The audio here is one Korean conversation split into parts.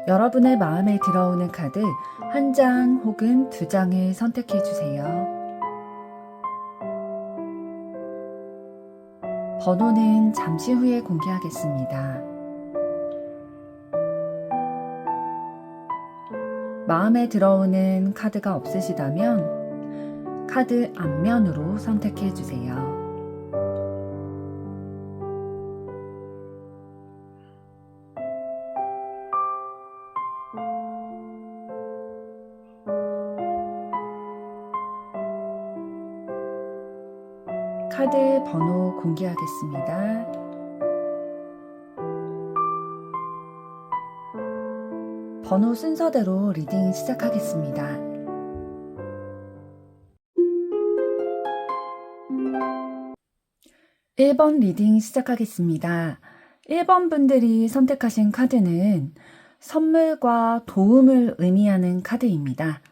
여러분의 마음에 들어오는 카드 한 장 혹은 두 장을 선택해 주세요. 번호는 잠시 후에 공개하겠습니다. 마음에 들어오는 카드가 없으시다면 카드 앞면으로 선택해 주세요. 카드 번호 공개하겠습니다. 번호 순서대로 리딩 시작하겠습니다. 1번 리딩 시작하겠습니다. 1번 분들이 선택하신 카드는 선물과 도움을 의미하는 카드입니다.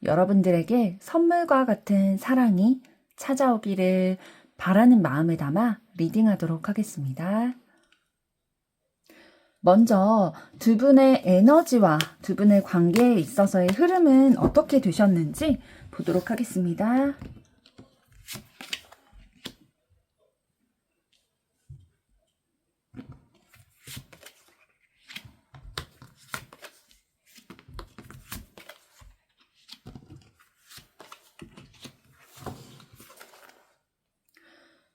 여러분들에게 선물과 같은 사랑이 찾아오기를 바라는 마음을 담아 리딩하도록 하겠습니다. 먼저 두 분의 에너지와 두 분의 관계에 있어서의 흐름은 어떻게 되셨는지 보도록 하겠습니다.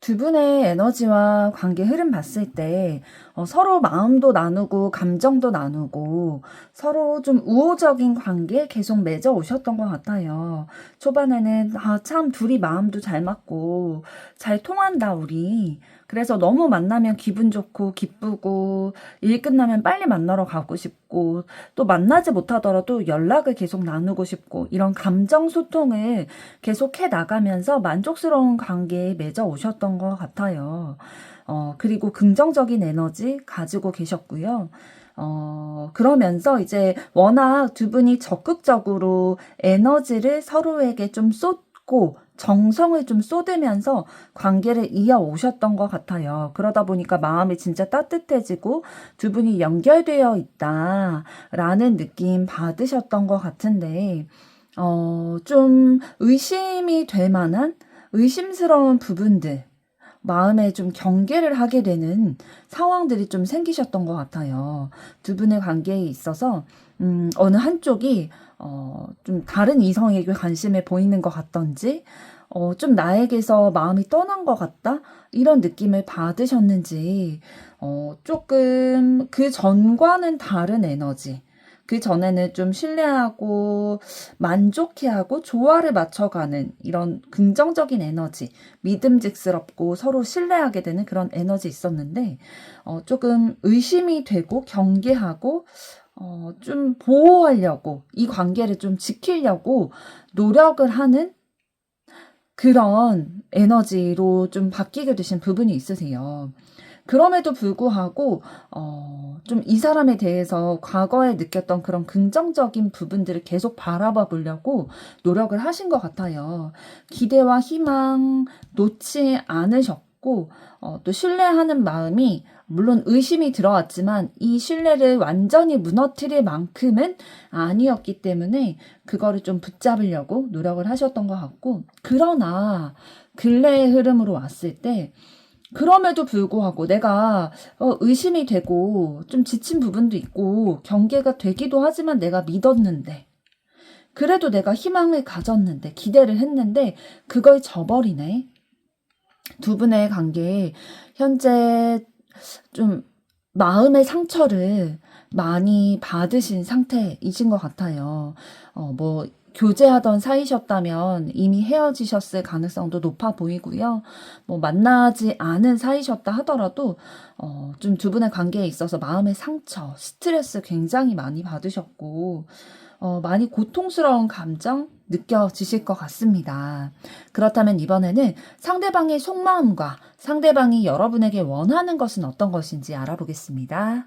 두 분의 에너지와 관계 흐름 봤을 때 서로 마음도 나누고 감정도 나누고 서로 좀 우호적인 관계 계속 맺어 오셨던 것 같아요. 초반에는 참 둘이 마음도 잘 맞고 잘 통한다 우리. 그래서 너무 만나면 기분 좋고 기쁘고 일 끝나면 빨리 만나러 가고 싶고 또 만나지 못하더라도 연락을 계속 나누고 싶고 이런 감정 소통을 계속 해 나가면서 만족스러운 관계에 맺어 오셨던 것 같아요. 그리고 긍정적인 에너지 가지고 계셨고요. 그러면서 이제 워낙 두 분이 적극적으로 에너지를 서로에게 좀 쏟고 정성을 좀 쏟으면서 관계를 이어오셨던 것 같아요. 그러다 보니까 마음이 진짜 따뜻해지고 두 분이 연결되어 있다라는 느낌 받으셨던 것 같은데, 좀 의심이 될 만한 의심스러운 부분들, 마음에 좀 경계를 하게 되는 상황들이 좀 생기셨던 것 같아요. 두 분의 관계에 있어서, 어느 한쪽이, 좀 다른 이성에게 관심을 보이는 것 같던지, 좀 나에게서 마음이 떠난 것 같다? 이런 느낌을 받으셨는지, 조금 그 전과는 다른 에너지, 그 전에는 좀 신뢰하고 만족해하고 조화를 맞춰가는 이런 긍정적인 에너지, 믿음직스럽고 서로 신뢰하게 되는 그런 에너지 있었는데 조금 의심이 되고 경계하고 좀 보호하려고 이 관계를 좀 지키려고 노력을 하는 그런 에너지로 좀 바뀌게 되신 부분이 있으세요. 그럼에도 불구하고 좀 이 사람에 대해서 과거에 느꼈던 그런 긍정적인 부분들을 계속 바라봐 보려고 노력을 하신 것 같아요. 기대와 희망 놓지 않으셨고 또 신뢰하는 마음이 물론 의심이 들어왔지만 이 신뢰를 완전히 무너뜨릴 만큼은 아니었기 때문에 그거를 좀 붙잡으려고 노력을 하셨던 것 같고, 그러나 근래의 흐름으로 왔을 때 그럼에도 불구하고 내가 의심이 되고 좀 지친 부분도 있고 경계가 되기도 하지만 내가 믿었는데 그래도 내가 희망을 가졌는데 기대를 했는데 그걸 저버리네. 두 분의 관계에 현재 좀 마음의 상처를 많이 받으신 상태이신 것 같아요. 뭐 교제하던 사이셨다면 이미 헤어지셨을 가능성도 높아 보이고요. 뭐 만나지 않은 사이셨다 하더라도 좀 두 분의 관계에 있어서 마음의 상처, 스트레스 굉장히 많이 받으셨고 많이 고통스러운 감정 느껴지실 것 같습니다. 그렇다면 이번에는 상대방의 속마음과 상대방이 여러분에게 원하는 것은 어떤 것인지 알아보겠습니다.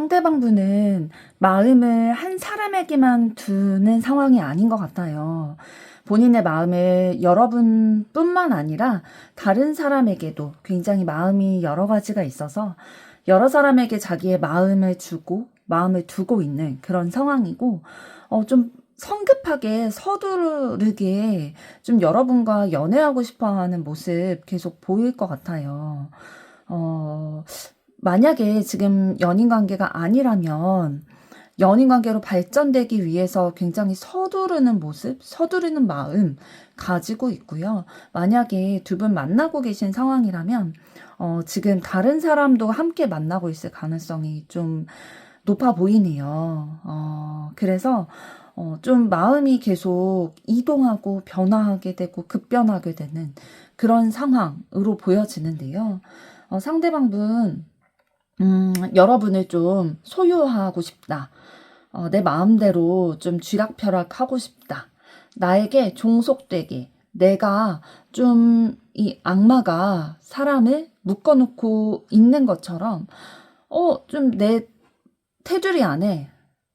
상대방분은 마음을 한 사람에게만 두는 상황이 아닌 것 같아요. 본인의 마음을 여러분뿐만 아니라 다른 사람에게도 굉장히 마음이 여러 가지가 있어서 여러 사람에게 자기의 마음을 주고 마음을 두고 있는 그런 상황이고, 좀 성급하게 서두르게 좀 여러분과 연애하고 싶어 하는 모습 계속 보일 것 같아요. 어, 만약에 지금 연인 관계가 아니라면 연인 관계로 발전되기 위해서 굉장히 서두르는 모습, 서두르는 마음 가지고 있고요. 만약에 두 분 만나고 계신 상황이라면 지금 다른 사람도 함께 만나고 있을 가능성이 좀 높아 보이네요. 그래서 좀 마음이 계속 이동하고 변화하게 되고 급변하게 되는 그런 상황으로 보여지는데요. 상대방분, 여러분을 좀 소유하고 싶다. 내 마음대로 좀 쥐락펴락하고 싶다. 나에게 종속되게 내가 좀 이 악마가 사람을 묶어놓고 있는 것처럼 좀 내 테두리 안에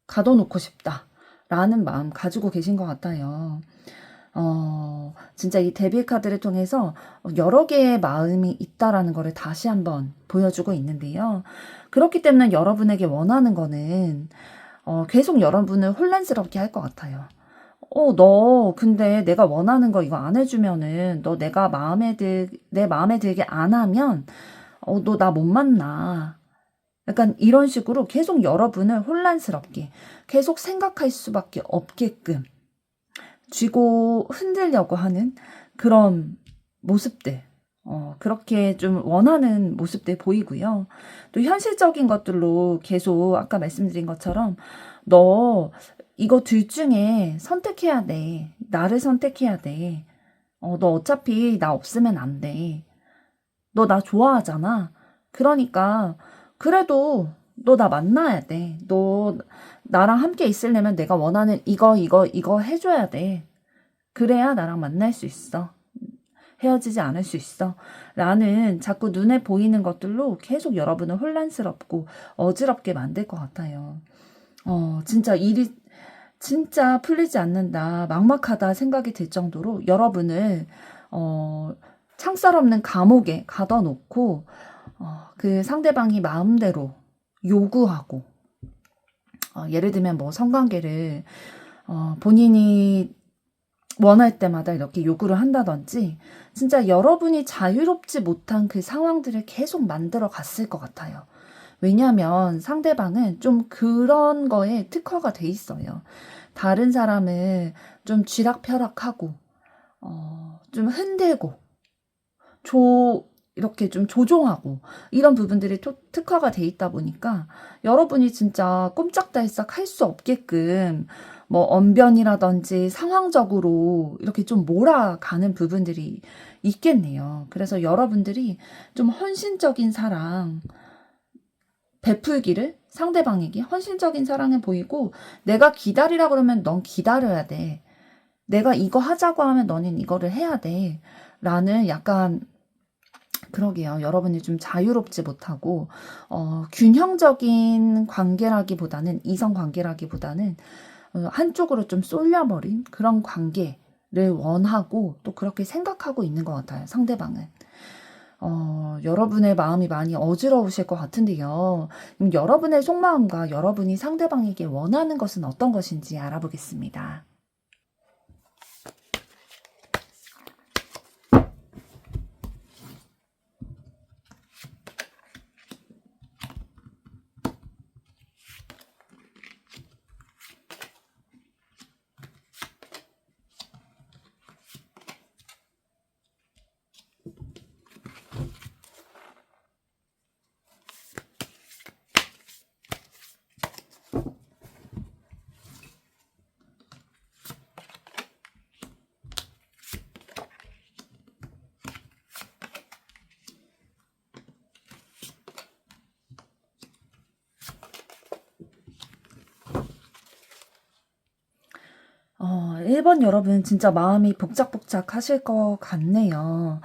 가둬놓고 싶다. 라는 마음 가지고 계신 것 같아요. 진짜 이 데빌 카드를 통해서 여러 개의 마음이 있다라는 거를 다시 한번 보여주고 있는데요. 그렇기 때문에 여러분에게 원하는 거는 계속 여러분을 혼란스럽게 할 것 같아요. 너 근데 내가 원하는 거 이거 안 해주면은 너 내가 내 마음에 들게 안 하면 너 나 못 만나. 약간 이런 식으로 계속 여러분을 혼란스럽게 계속 생각할 수밖에 없게끔 쥐고 흔들려고 하는 그런 모습들, 그렇게 좀 원하는 모습들 보이고요. 또 현실적인 것들로 계속 아까 말씀드린 것처럼 너 이거 둘 중에 선택해야 돼. 나를 선택해야 돼. 너 어차피 나 없으면 안 돼. 너 나 좋아하잖아. 그러니까 그래도 너 나 만나야 돼. 너 나랑 함께 있으려면 내가 원하는 이거 해줘야 돼. 그래야 나랑 만날 수 있어. 헤어지지 않을 수 있어. 라는 자꾸 눈에 보이는 것들로 계속 여러분을 혼란스럽고 어지럽게 만들 것 같아요. 진짜 일이 진짜 풀리지 않는다, 막막하다 생각이 들 정도로 여러분을 창살 없는 감옥에 가둬놓고 그 상대방이 마음대로 요구하고, 예를 들면 뭐 성관계를 본인이 원할 때마다 이렇게 요구를 한다든지 진짜 여러분이 자유롭지 못한 그 상황들을 계속 만들어 갔을 것 같아요. 왜냐하면 상대방은 좀 그런 거에 특화가 돼 있어요. 다른 사람을 좀 쥐락펴락하고 좀 흔들고 이렇게 좀 조종하고 이런 부분들이 특화가 돼 있다 보니까 여러분이 진짜 꼼짝달싹 할 수 없게끔 뭐 언변이라든지 상황적으로 이렇게 좀 몰아가는 부분들이 있겠네요. 그래서 여러분들이 좀 헌신적인 사랑 베풀기를 상대방에게 헌신적인 사랑을 보이고, 내가 기다리라 그러면 넌 기다려야 돼. 내가 이거 하자고 하면 너는 이거를 해야 돼. 라는 약간 그러게요. 여러분이 좀 자유롭지 못하고 균형적인 관계라기보다는 이성 관계라기보다는 한쪽으로 좀 쏠려버린 그런 관계를 원하고 또 그렇게 생각하고 있는 것 같아요. 상대방은. 여러분의 마음이 많이 어지러우실 것 같은데요. 그럼 여러분의 속마음과 여러분이 상대방에게 원하는 것은 어떤 것인지 알아보겠습니다. 어, 1번 여러분 진짜 마음이 복작복작 하실 것 같네요.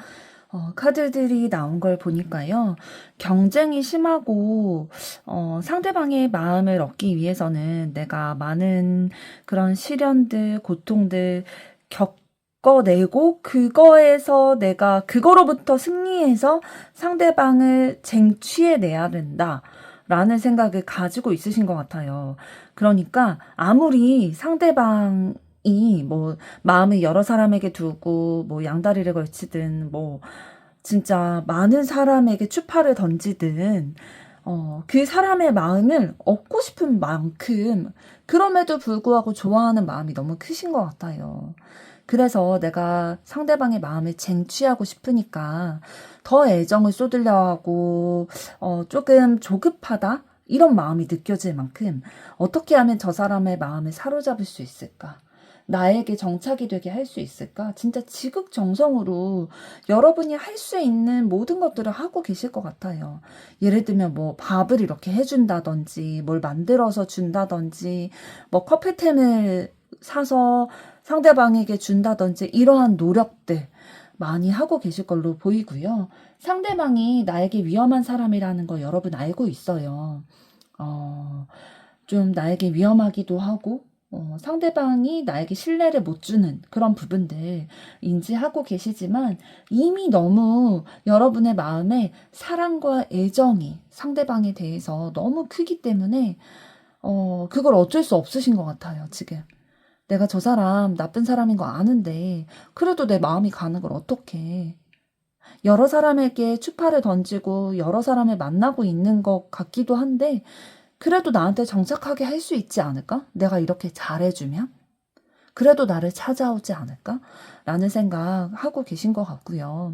카드들이 나온 걸 보니까요. 경쟁이 심하고, 상대방의 마음을 얻기 위해서는 내가 많은 그런 시련들, 고통들 겪어내고, 그거에서 내가, 그거로부터 승리해서 상대방을 쟁취해내야 된다. 라는 생각을 가지고 있으신 것 같아요. 그러니까, 아무리 상대방 이 뭐 마음을 여러 사람에게 두고 뭐 양다리를 걸치든 뭐 진짜 많은 사람에게 추파를 던지든 그 사람의 마음을 얻고 싶은 만큼 그럼에도 불구하고 좋아하는 마음이 너무 크신 것 같아요. 그래서 내가 상대방의 마음을 쟁취하고 싶으니까 더 애정을 쏟으려 하고 조금 조급하다 이런 마음이 느껴질 만큼 어떻게 하면 저 사람의 마음을 사로잡을 수 있을까? 나에게 정착이 되게 할 수 있을까? 진짜 지극정성으로 여러분이 할 수 있는 모든 것들을 하고 계실 것 같아요. 예를 들면 뭐 밥을 이렇게 해준다든지, 뭘 만들어서 준다든지, 뭐 커피템을 사서 상대방에게 준다든지, 이러한 노력들 많이 하고 계실 걸로 보이고요. 상대방이 나에게 위험한 사람이라는 거 여러분 알고 있어요. 좀 나에게 위험하기도 하고, 상대방이 나에게 신뢰를 못 주는 그런 부분들 인지하고 계시지만 이미 너무 여러분의 마음에 사랑과 애정이 상대방에 대해서 너무 크기 때문에 그걸 어쩔 수 없으신 것 같아요, 지금. 내가 저 사람 나쁜 사람인 거 아는데 그래도 내 마음이 가는 걸 어떡해. 여러 사람에게 추파를 던지고 여러 사람을 만나고 있는 것 같기도 한데 그래도 나한테 정착하게 할 수 있지 않을까? 내가 이렇게 잘해주면? 그래도 나를 찾아오지 않을까? 라는 생각하고 계신 것 같고요.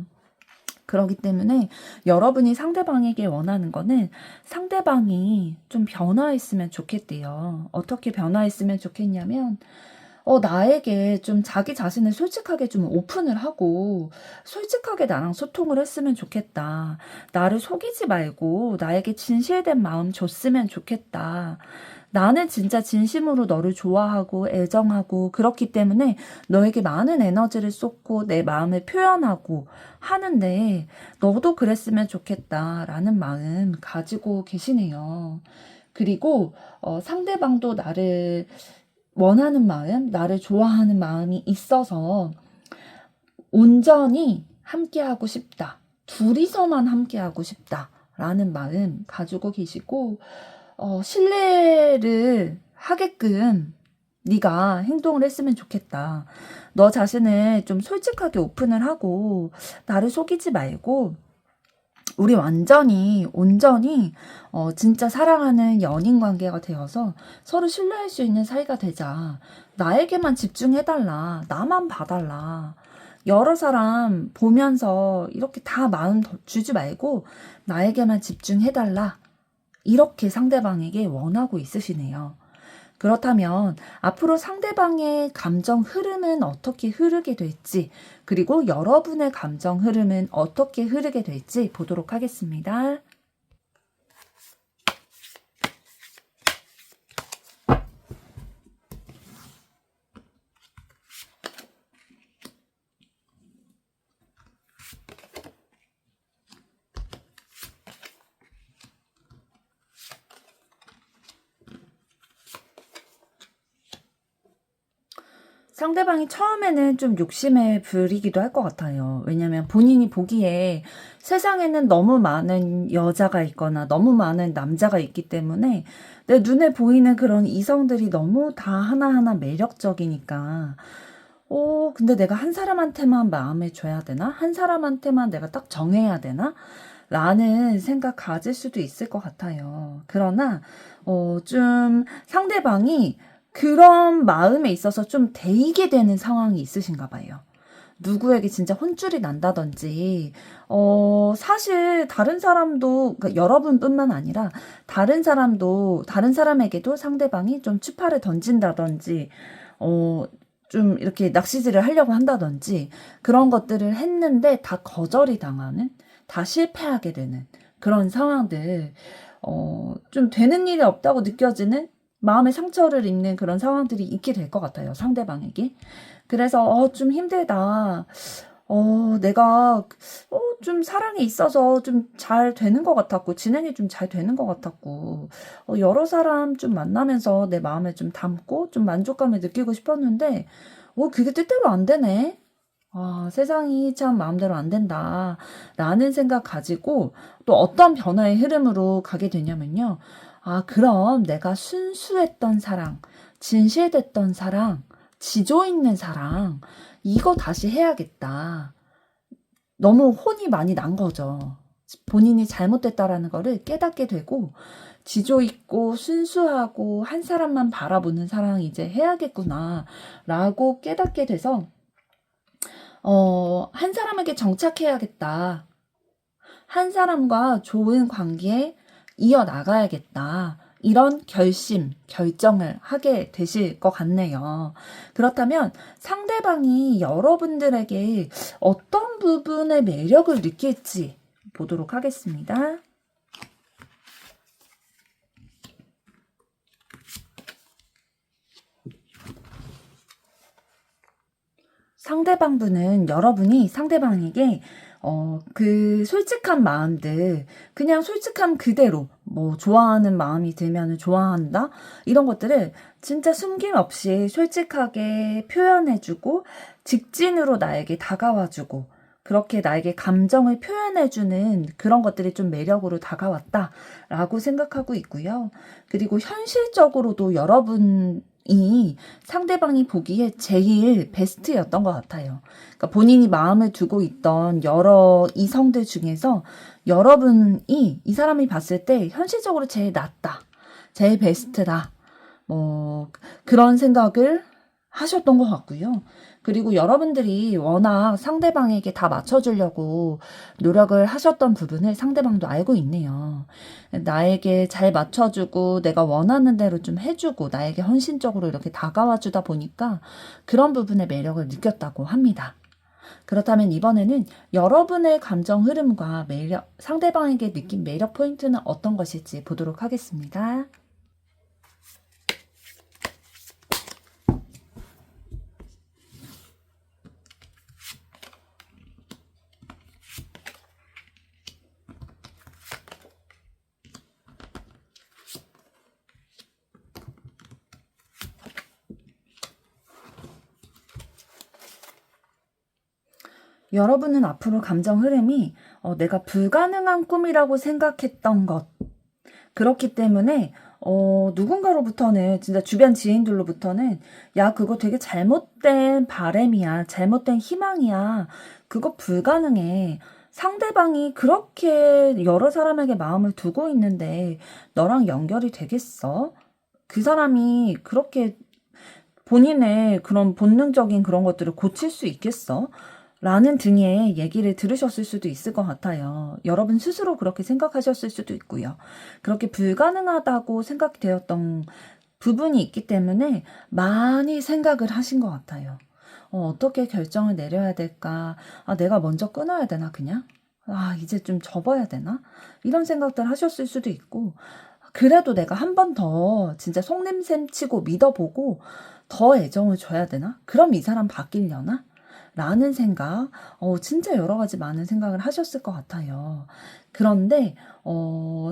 그렇기 때문에 여러분이 상대방에게 원하는 거는 상대방이 좀 변화했으면 좋겠대요. 어떻게 변화했으면 좋겠냐면 나에게 좀 자기 자신을 솔직하게 좀 오픈을 하고 솔직하게 나랑 소통을 했으면 좋겠다. 나를 속이지 말고 나에게 진실된 마음 줬으면 좋겠다. 나는 진짜 진심으로 너를 좋아하고 애정하고 그렇기 때문에 너에게 많은 에너지를 쏟고 내 마음을 표현하고 하는데 너도 그랬으면 좋겠다라는 마음 가지고 계시네요. 그리고 상대방도 나를 원하는 마음, 나를 좋아하는 마음이 있어서 온전히 함께하고 싶다. 둘이서만 함께하고 싶다. 라는 마음 가지고 계시고 신뢰를 하게끔 네가 행동을 했으면 좋겠다. 너 자신을 좀 솔직하게 오픈을 하고 나를 속이지 말고 우리 완전히 온전히 진짜 사랑하는 연인 관계가 되어서 서로 신뢰할 수 있는 사이가 되자. 나에게만 집중해달라. 나만 봐달라. 여러 사람 보면서 이렇게 다 마음 주지 말고 나에게만 집중해달라. 이렇게 상대방에게 원하고 있으시네요. 그렇다면 앞으로 상대방의 감정 흐름은 어떻게 흐르게 될지, 그리고 여러분의 감정 흐름은 어떻게 흐르게 될지 보도록 하겠습니다. 상대방이 처음에는 좀 욕심을 부리기도 할 것 같아요. 왜냐면 본인이 보기에 세상에는 너무 많은 여자가 있거나 너무 많은 남자가 있기 때문에 내 눈에 보이는 그런 이성들이 너무 다 하나하나 매력적이니까 근데 내가 한 사람한테만 마음을 줘야 되나? 한 사람한테만 내가 딱 정해야 되나? 라는 생각 가질 수도 있을 것 같아요. 그러나, 좀 상대방이 그런 마음에 있어서 좀 데이게 되는 상황이 있으신가 봐요. 누구에게 진짜 혼쭐이 난다든지, 사실 다른 사람도, 그러니까 여러분뿐만 아니라 다른 사람에게도 상대방이 좀 추파를 던진다든지, 좀 이렇게 낚시질을 하려고 한다든지, 그런 것들을 했는데 다 거절이 당하는, 다 실패하게 되는 그런 상황들, 좀 되는 일이 없다고 느껴지는 마음의 상처를 입는 그런 상황들이 있게 될 것 같아요. 상대방에게. 그래서 좀 힘들다. 내가, 좀 사랑이 있어서 좀 잘 되는 것 같았고, 진행이 좀 잘 되는 것 같았고, 여러 사람 좀 만나면서 내 마음에 좀 담고, 좀 만족감을 느끼고 싶었는데, 그게 뜻대로 안 되네. 세상이 참 마음대로 안 된다. 라는 생각 가지고 또 어떤 변화의 흐름으로 가게 되냐면요. 그럼 내가 순수했던 사랑, 진실됐던 사랑, 지조 있는 사랑, 이거 다시 해야겠다. 너무 혼이 많이 난 거죠. 본인이 잘못됐다라는 거를 깨닫게 되고, 지조 있고 순수하고 한 사람만 바라보는 사랑 이제 해야겠구나. 라고 깨닫게 돼서, 한 사람에게 정착해야겠다. 한 사람과 좋은 관계에 이어나가야겠다. 이런 결정을 하게 되실 것 같네요. 그렇다면 상대방이 여러분들에게 어떤 부분의 매력을 느낄지 보도록 하겠습니다. 상대방분은 여러분이 상대방에게 그 솔직한 마음들, 그냥 솔직함 그대로, 뭐, 좋아하는 마음이 들면 좋아한다? 이런 것들을 진짜 숨김없이 솔직하게 표현해주고, 직진으로 나에게 다가와주고, 그렇게 나에게 감정을 표현해주는 그런 것들이 좀 매력으로 다가왔다라고 생각하고 있고요. 그리고 현실적으로도 여러분이 상대방이 보기에 제일 베스트였던 것 같아요. 그러니까 본인이 마음을 두고 있던 여러 이성들 중에서 여러분이 이 사람이 봤을 때 현실적으로 제일 낫다, 제일 베스트다, 뭐 그런 생각을 하셨던 것 같고요. 그리고 여러분들이 워낙 상대방에게 다 맞춰주려고 노력을 하셨던 부분을 상대방도 알고 있네요. 나에게 잘 맞춰주고 내가 원하는 대로 좀 해주고 나에게 헌신적으로 이렇게 다가와주다 보니까 그런 부분의 매력을 느꼈다고 합니다. 그렇다면 이번에는 여러분의 감정 흐름과 매력, 상대방에게 느낀 매력 포인트는 어떤 것일지 보도록 하겠습니다. 여러분은 앞으로 감정 흐름이 내가 불가능한 꿈이라고 생각했던 것. 그렇기 때문에 누군가로부터는 진짜 주변 지인들로부터는 야, 그거 되게 잘못된 바램이야. 잘못된 희망이야. 그거 불가능해. 상대방이 그렇게 여러 사람에게 마음을 두고 있는데 너랑 연결이 되겠어? 그 사람이 그렇게 본인의 그런 본능적인 그런 것들을 고칠 수 있겠어? 라는 등의 얘기를 들으셨을 수도 있을 것 같아요. 여러분 스스로 그렇게 생각하셨을 수도 있고요. 그렇게 불가능하다고 생각되었던 부분이 있기 때문에 많이 생각을 하신 것 같아요. 어떻게 결정을 내려야 될까? 내가 먼저 끊어야 되나, 그냥? 이제 좀 접어야 되나? 이런 생각들 하셨을 수도 있고, 그래도 내가 한 번 더 진짜 속냄샘 치고 믿어보고 더 애정을 줘야 되나? 그럼 이 사람 바뀌려나? 라는 생각, 진짜 여러 가지 많은 생각을 하셨을 것 같아요. 그런데,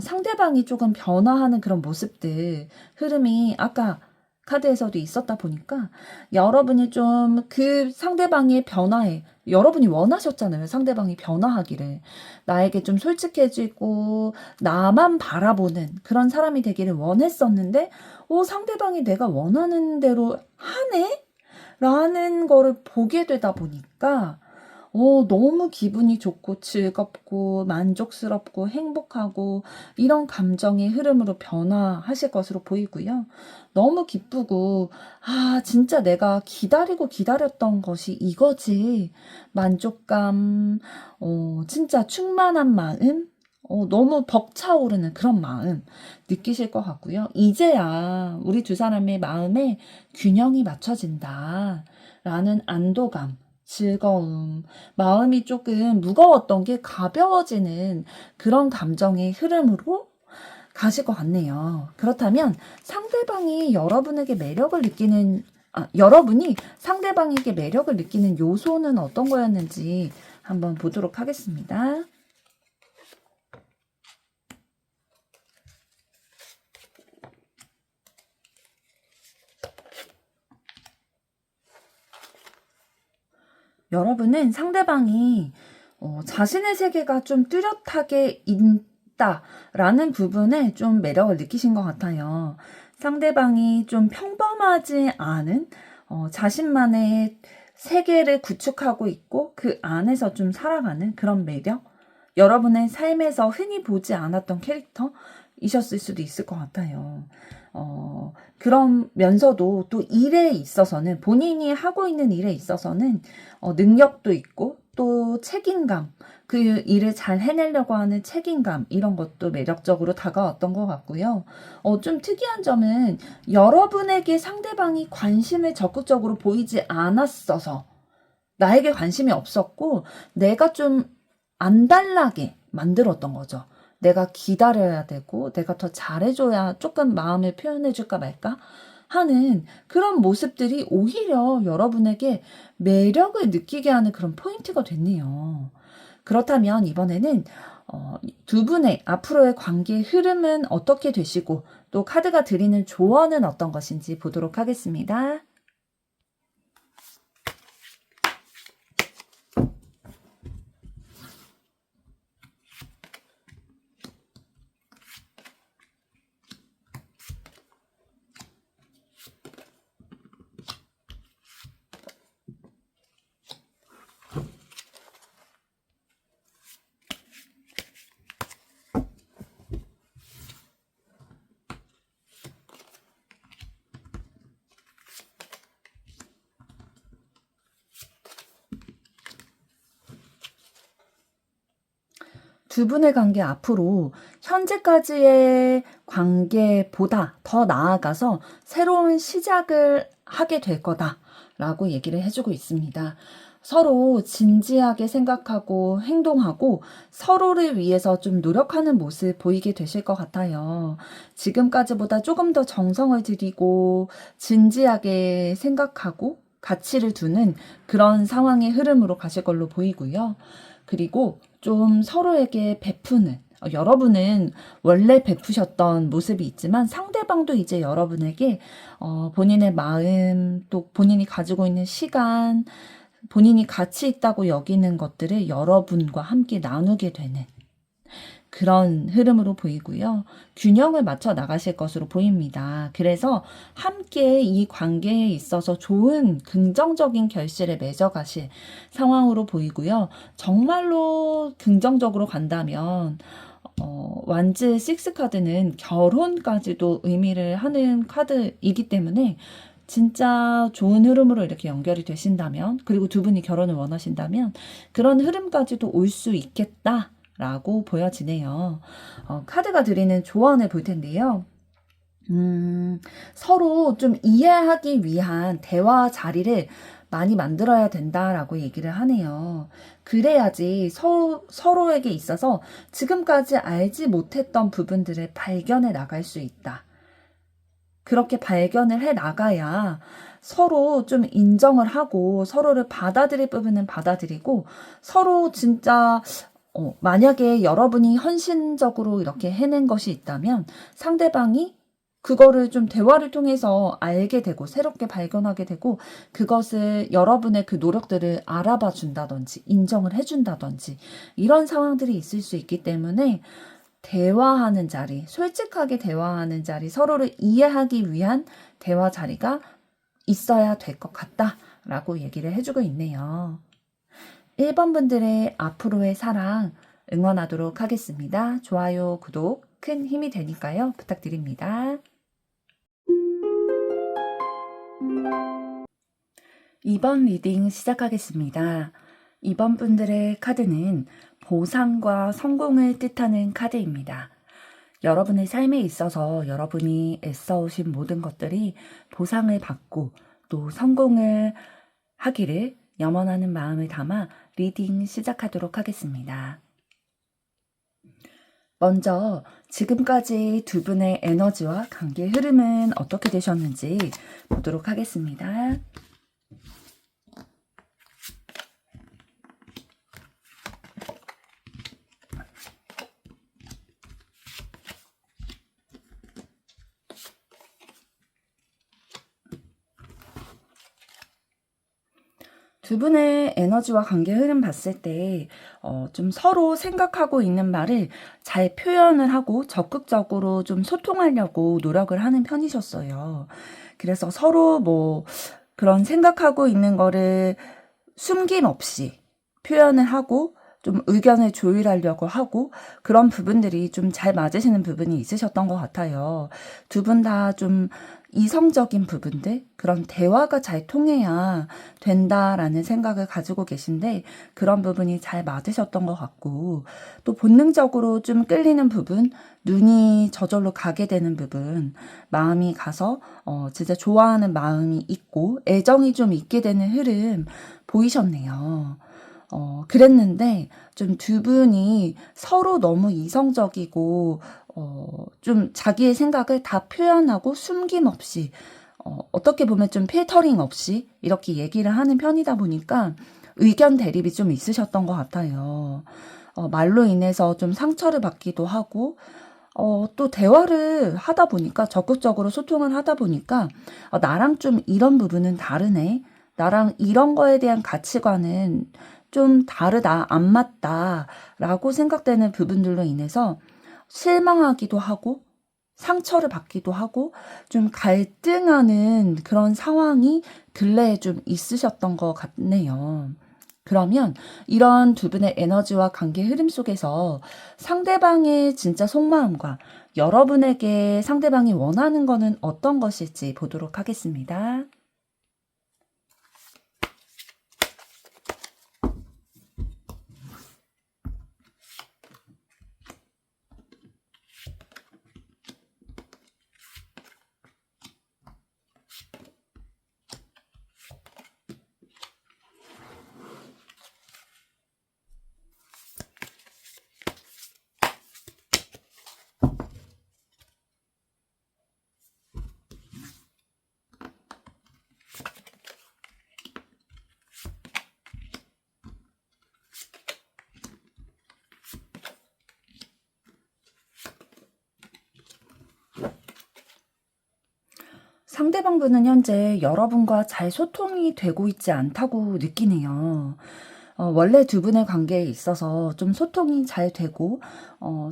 상대방이 조금 변화하는 그런 모습들, 흐름이 아까 카드에서도 있었다 보니까 여러분이 좀 그 상대방의 변화에 여러분이 원하셨잖아요. 상대방이 변화하기를. 나에게 좀 솔직해지고 나만 바라보는 그런 사람이 되기를 원했었는데 상대방이 내가 원하는 대로 하네? 라는 거를 보게 되다 보니까 너무 기분이 좋고 즐겁고 만족스럽고 행복하고 이런 감정의 흐름으로 변화하실 것으로 보이고요. 너무 기쁘고 진짜 내가 기다리고 기다렸던 것이 이거지. 만족감, 진짜 충만한 마음, 너무 벅차오르는 그런 마음 느끼실 것 같고요. 이제야 우리 두 사람의 마음에 균형이 맞춰진다. 라는 안도감, 즐거움, 마음이 조금 무거웠던 게 가벼워지는 그런 감정의 흐름으로 가실 것 같네요. 그렇다면 상대방이 여러분에게 매력을 느끼는 여러분이 상대방에게 매력을 느끼는 요소는 어떤 거였는지 한번 보도록 하겠습니다. 여러분은 상대방이 자신의 세계가 좀 뚜렷하게 있다라는 부분에 좀 매력을 느끼신 것 같아요. 상대방이 좀 평범하지 않은 자신만의 세계를 구축하고 있고 그 안에서 좀 살아가는 그런 매력? 여러분의 삶에서 흔히 보지 않았던 캐릭터이셨을 수도 있을 것 같아요. 그러면서도 또 일에 있어서는 본인이 하고 있는 일에 있어서는 능력도 있고 또 책임감, 그 일을 잘 해내려고 하는 책임감 이런 것도 매력적으로 다가왔던 것 같고요. 좀 특이한 점은 여러분에게 상대방이 관심을 적극적으로 보이지 않았어서 나에게 관심이 없었고 내가 좀 안달나게 만들었던 거죠. 내가 기다려야 되고 내가 더 잘해줘야 조금 마음을 표현해줄까 말까 하는 그런 모습들이 오히려 여러분에게 매력을 느끼게 하는 그런 포인트가 됐네요. 그렇다면 이번에는 두 분의 앞으로의 관계의 흐름은 어떻게 되시고 또 카드가 드리는 조언은 어떤 것인지 보도록 하겠습니다. 두 분의 관계 앞으로 현재까지의 관계보다 더 나아가서 새로운 시작을 하게 될 거다라고 얘기를 해주고 있습니다. 서로 진지하게 생각하고 행동하고 서로를 위해서 좀 노력하는 모습 보이게 되실 것 같아요. 지금까지보다 조금 더 정성을 들이고 진지하게 생각하고 가치를 두는 그런 상황의 흐름으로 가실 걸로 보이고요. 그리고 좀 서로에게 베푸는, 여러분은 원래 베푸셨던 모습이 있지만 상대방도 이제 여러분에게 본인의 마음, 또 본인이 가지고 있는 시간, 본인이 가치 있다고 여기는 것들을 여러분과 함께 나누게 되는 그런 흐름으로 보이고요. 균형을 맞춰 나가실 것으로 보입니다. 그래서 함께 이 관계에 있어서 좋은 긍정적인 결실을 맺어가실 상황으로 보이고요. 정말로 긍정적으로 간다면 완즈 6 카드는 결혼까지도 의미를 하는 카드이기 때문에 진짜 좋은 흐름으로 이렇게 연결이 되신다면, 그리고 두 분이 결혼을 원하신다면 그런 흐름까지도 올 수 있겠다 라고 보여지네요. 카드가 드리는 조언을 볼 텐데요. 서로 좀 이해하기 위한 대화 자리를 많이 만들어야 된다라고 얘기를 하네요. 그래야지 서로에게 있어서 지금까지 알지 못했던 부분들을 발견해 나갈 수 있다. 그렇게 발견을 해 나가야 서로 좀 인정을 하고 서로를 받아들일 부분은 받아들이고 서로 진짜 만약에 여러분이 헌신적으로 이렇게 해낸 것이 있다면 상대방이 그거를 좀 대화를 통해서 알게 되고 새롭게 발견하게 되고 그것을 여러분의 그 노력들을 알아봐 준다든지 인정을 해준다든지 이런 상황들이 있을 수 있기 때문에 대화하는 자리, 솔직하게 대화하는 자리, 서로를 이해하기 위한 대화 자리가 있어야 될 것 같다라고 얘기를 해주고 있네요. 1번 분들의 앞으로의 사랑 응원하도록 하겠습니다. 좋아요, 구독 큰 힘이 되니까요. 부탁드립니다. 2번 리딩 시작하겠습니다. 2번 분들의 카드는 보상과 성공을 뜻하는 카드입니다. 여러분의 삶에 있어서 여러분이 애써오신 모든 것들이 보상을 받고 또 성공을 하기를 염원하는 마음을 담아 리딩 시작하도록 하겠습니다. 먼저 지금까지 두 분의 에너지와 관계 흐름은 어떻게 되셨는지 보도록 하겠습니다. 두 분의 에너지와 관계 흐름 봤을 때, 좀 서로 생각하고 있는 말을 잘 표현을 하고 적극적으로 좀 소통하려고 노력을 하는 편이셨어요. 그래서 서로 뭐 그런 생각하고 있는 거를 숨김없이 표현을 하고 좀 의견을 조율하려고 하고 그런 부분들이 좀 잘 맞으시는 부분이 있으셨던 것 같아요. 두 분 다 좀 이성적인 부분들, 그런 대화가 잘 통해야 된다라는 생각을 가지고 계신데 그런 부분이 잘 맞으셨던 것 같고 또 본능적으로 좀 끌리는 부분, 눈이 저절로 가게 되는 부분, 마음이 가서 진짜 좋아하는 마음이 있고 애정이 좀 있게 되는 흐름 보이셨네요. 그랬는데 좀 두 분이 서로 너무 이성적이고 좀 자기의 생각을 다 표현하고 숨김없이 어떻게 보면 좀 필터링 없이 이렇게 얘기를 하는 편이다 보니까 의견 대립이 좀 있으셨던 것 같아요. 말로 인해서 좀 상처를 받기도 하고 또 대화를 하다 보니까 적극적으로 소통을 하다 보니까 나랑 좀 이런 부분은 다르네. 나랑 이런 거에 대한 가치관은 좀 다르다, 안 맞다, 라고 생각되는 부분들로 인해서 실망하기도 하고, 상처를 받기도 하고, 좀 갈등하는 그런 상황이 근래에 좀 있으셨던 것 같네요. 그러면 이런 두 분의 에너지와 관계 흐름 속에서 상대방의 진짜 속마음과 여러분에게 상대방이 원하는 거는 어떤 것일지 보도록 하겠습니다. 상대방 분은 현재 여러분과 잘 소통이 되고 있지 않다고 느끼네요. 원래 두 분의 관계에 있어서 좀 소통이 잘 되고,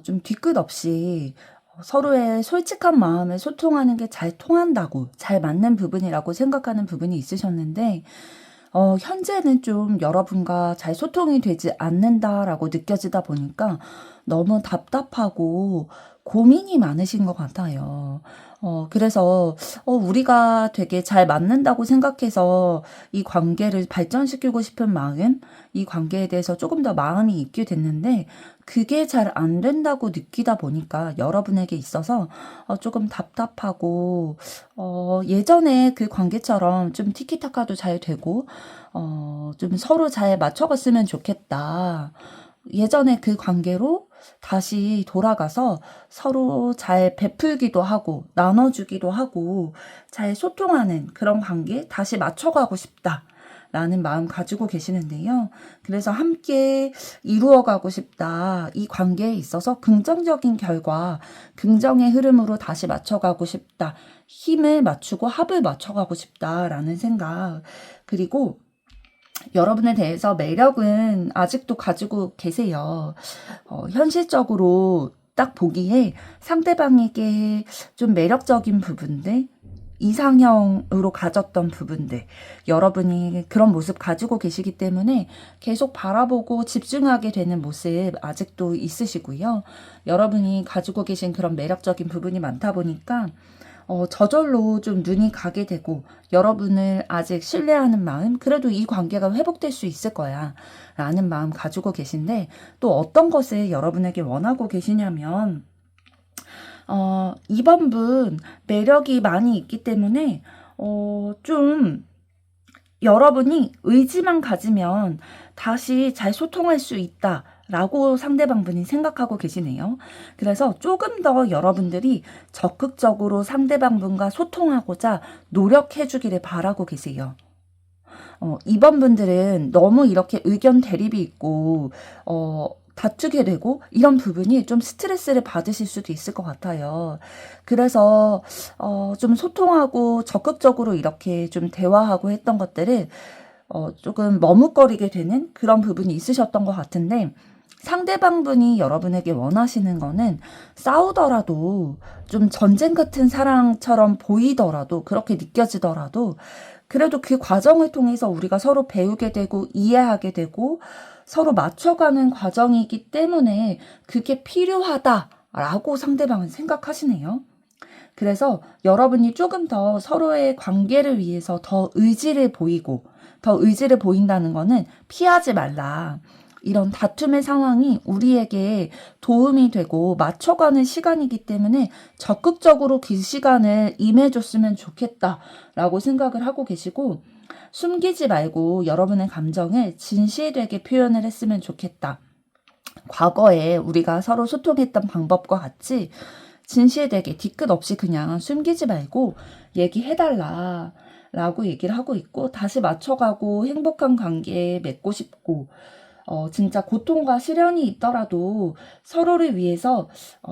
좀 뒤끝 없이 서로의 솔직한 마음을 소통하는 게 잘 통한다고, 잘 맞는 부분이라고 생각하는 부분이 있으셨는데, 현재는 좀 여러분과 잘 소통이 되지 않는다라고 느껴지다 보니까 너무 답답하고 고민이 많으신 것 같아요. 그래서, 우리가 되게 잘 맞는다고 생각해서 이 관계를 발전시키고 싶은 마음, 이 관계에 대해서 조금 더 마음이 있게 됐는데, 그게 잘 안 된다고 느끼다 보니까 여러분에게 있어서 조금 답답하고, 예전에 그 관계처럼 좀 티키타카도 잘 되고, 좀 서로 잘 맞춰갔으면 좋겠다. 예전에 그 관계로 다시 돌아가서 서로 잘 베풀기도 하고, 나눠주기도 하고, 잘 소통하는 그런 관계 다시 맞춰가고 싶다. 라는 마음 가지고 계시는데요. 그래서 함께 이루어가고 싶다. 이 관계에 있어서 긍정적인 결과, 긍정의 흐름으로 다시 맞춰가고 싶다. 힘을 맞추고 합을 맞춰가고 싶다라는 생각. 그리고 여러분에 대해서 매력은 아직도 가지고 계세요. 현실적으로 딱 보기에 상대방에게 좀 매력적인 부분들, 이상형으로 가졌던 부분들, 여러분이 그런 모습 가지고 계시기 때문에 계속 바라보고 집중하게 되는 모습 아직도 있으시고요. 여러분이 가지고 계신 그런 매력적인 부분이 많다 보니까 저절로 좀 눈이 가게 되고 여러분을 아직 신뢰하는 마음, 그래도 이 관계가 회복될 수 있을 거야 라는 마음 가지고 계신데 또 어떤 것을 여러분에게 원하고 계시냐면 이번 분 매력이 많이 있기 때문에 좀 여러분이 의지만 가지면 다시 잘 소통할 수 있다 라고 상대방분이 생각하고 계시네요. 그래서 조금 더 여러분들이 적극적으로 상대방분과 소통하고자 노력해 주기를 바라고 계세요. 이번 분들은 너무 이렇게 의견 대립이 있고, 다투게 되고, 이런 부분이 좀 스트레스를 받으실 수도 있을 것 같아요. 그래서, 좀 소통하고 적극적으로 이렇게 좀 대화하고 했던 것들을, 조금 머뭇거리게 되는 그런 부분이 있으셨던 것 같은데, 상대방분이 여러분에게 원하시는 거는 싸우더라도 좀 전쟁 같은 사랑처럼 보이더라도 그렇게 느껴지더라도 그래도 그 과정을 통해서 우리가 서로 배우게 되고 이해하게 되고 서로 맞춰가는 과정이기 때문에 그게 필요하다라고 상대방은 생각하시네요. 그래서 여러분이 조금 더 서로의 관계를 위해서 더 의지를 보이고 더 의지를 보인다는 거는 피하지 말라. 이런 다툼의 상황이 우리에게 도움이 되고 맞춰가는 시간이기 때문에 적극적으로 그 시간을 임해줬으면 좋겠다라고 생각을 하고 계시고 숨기지 말고 여러분의 감정을 진실되게 표현을 했으면 좋겠다. 과거에 우리가 서로 소통했던 방법과 같이 진실되게 뒤끝 없이 그냥 숨기지 말고 얘기해달라 라고 얘기를 하고 있고 다시 맞춰가고 행복한 관계 맺고 싶고 진짜 고통과 시련이 있더라도 서로를 위해서,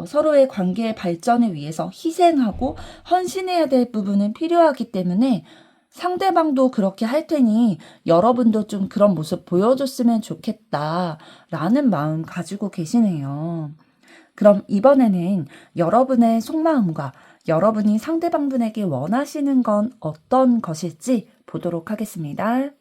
서로의 관계의 발전을 위해서 희생하고 헌신해야 될 부분은 필요하기 때문에 상대방도 그렇게 할 테니 여러분도 좀 그런 모습 보여줬으면 좋겠다라는 마음 가지고 계시네요. 그럼 이번에는 여러분의 속마음과 여러분이 상대방분에게 원하시는 건 어떤 것일지 보도록 하겠습니다.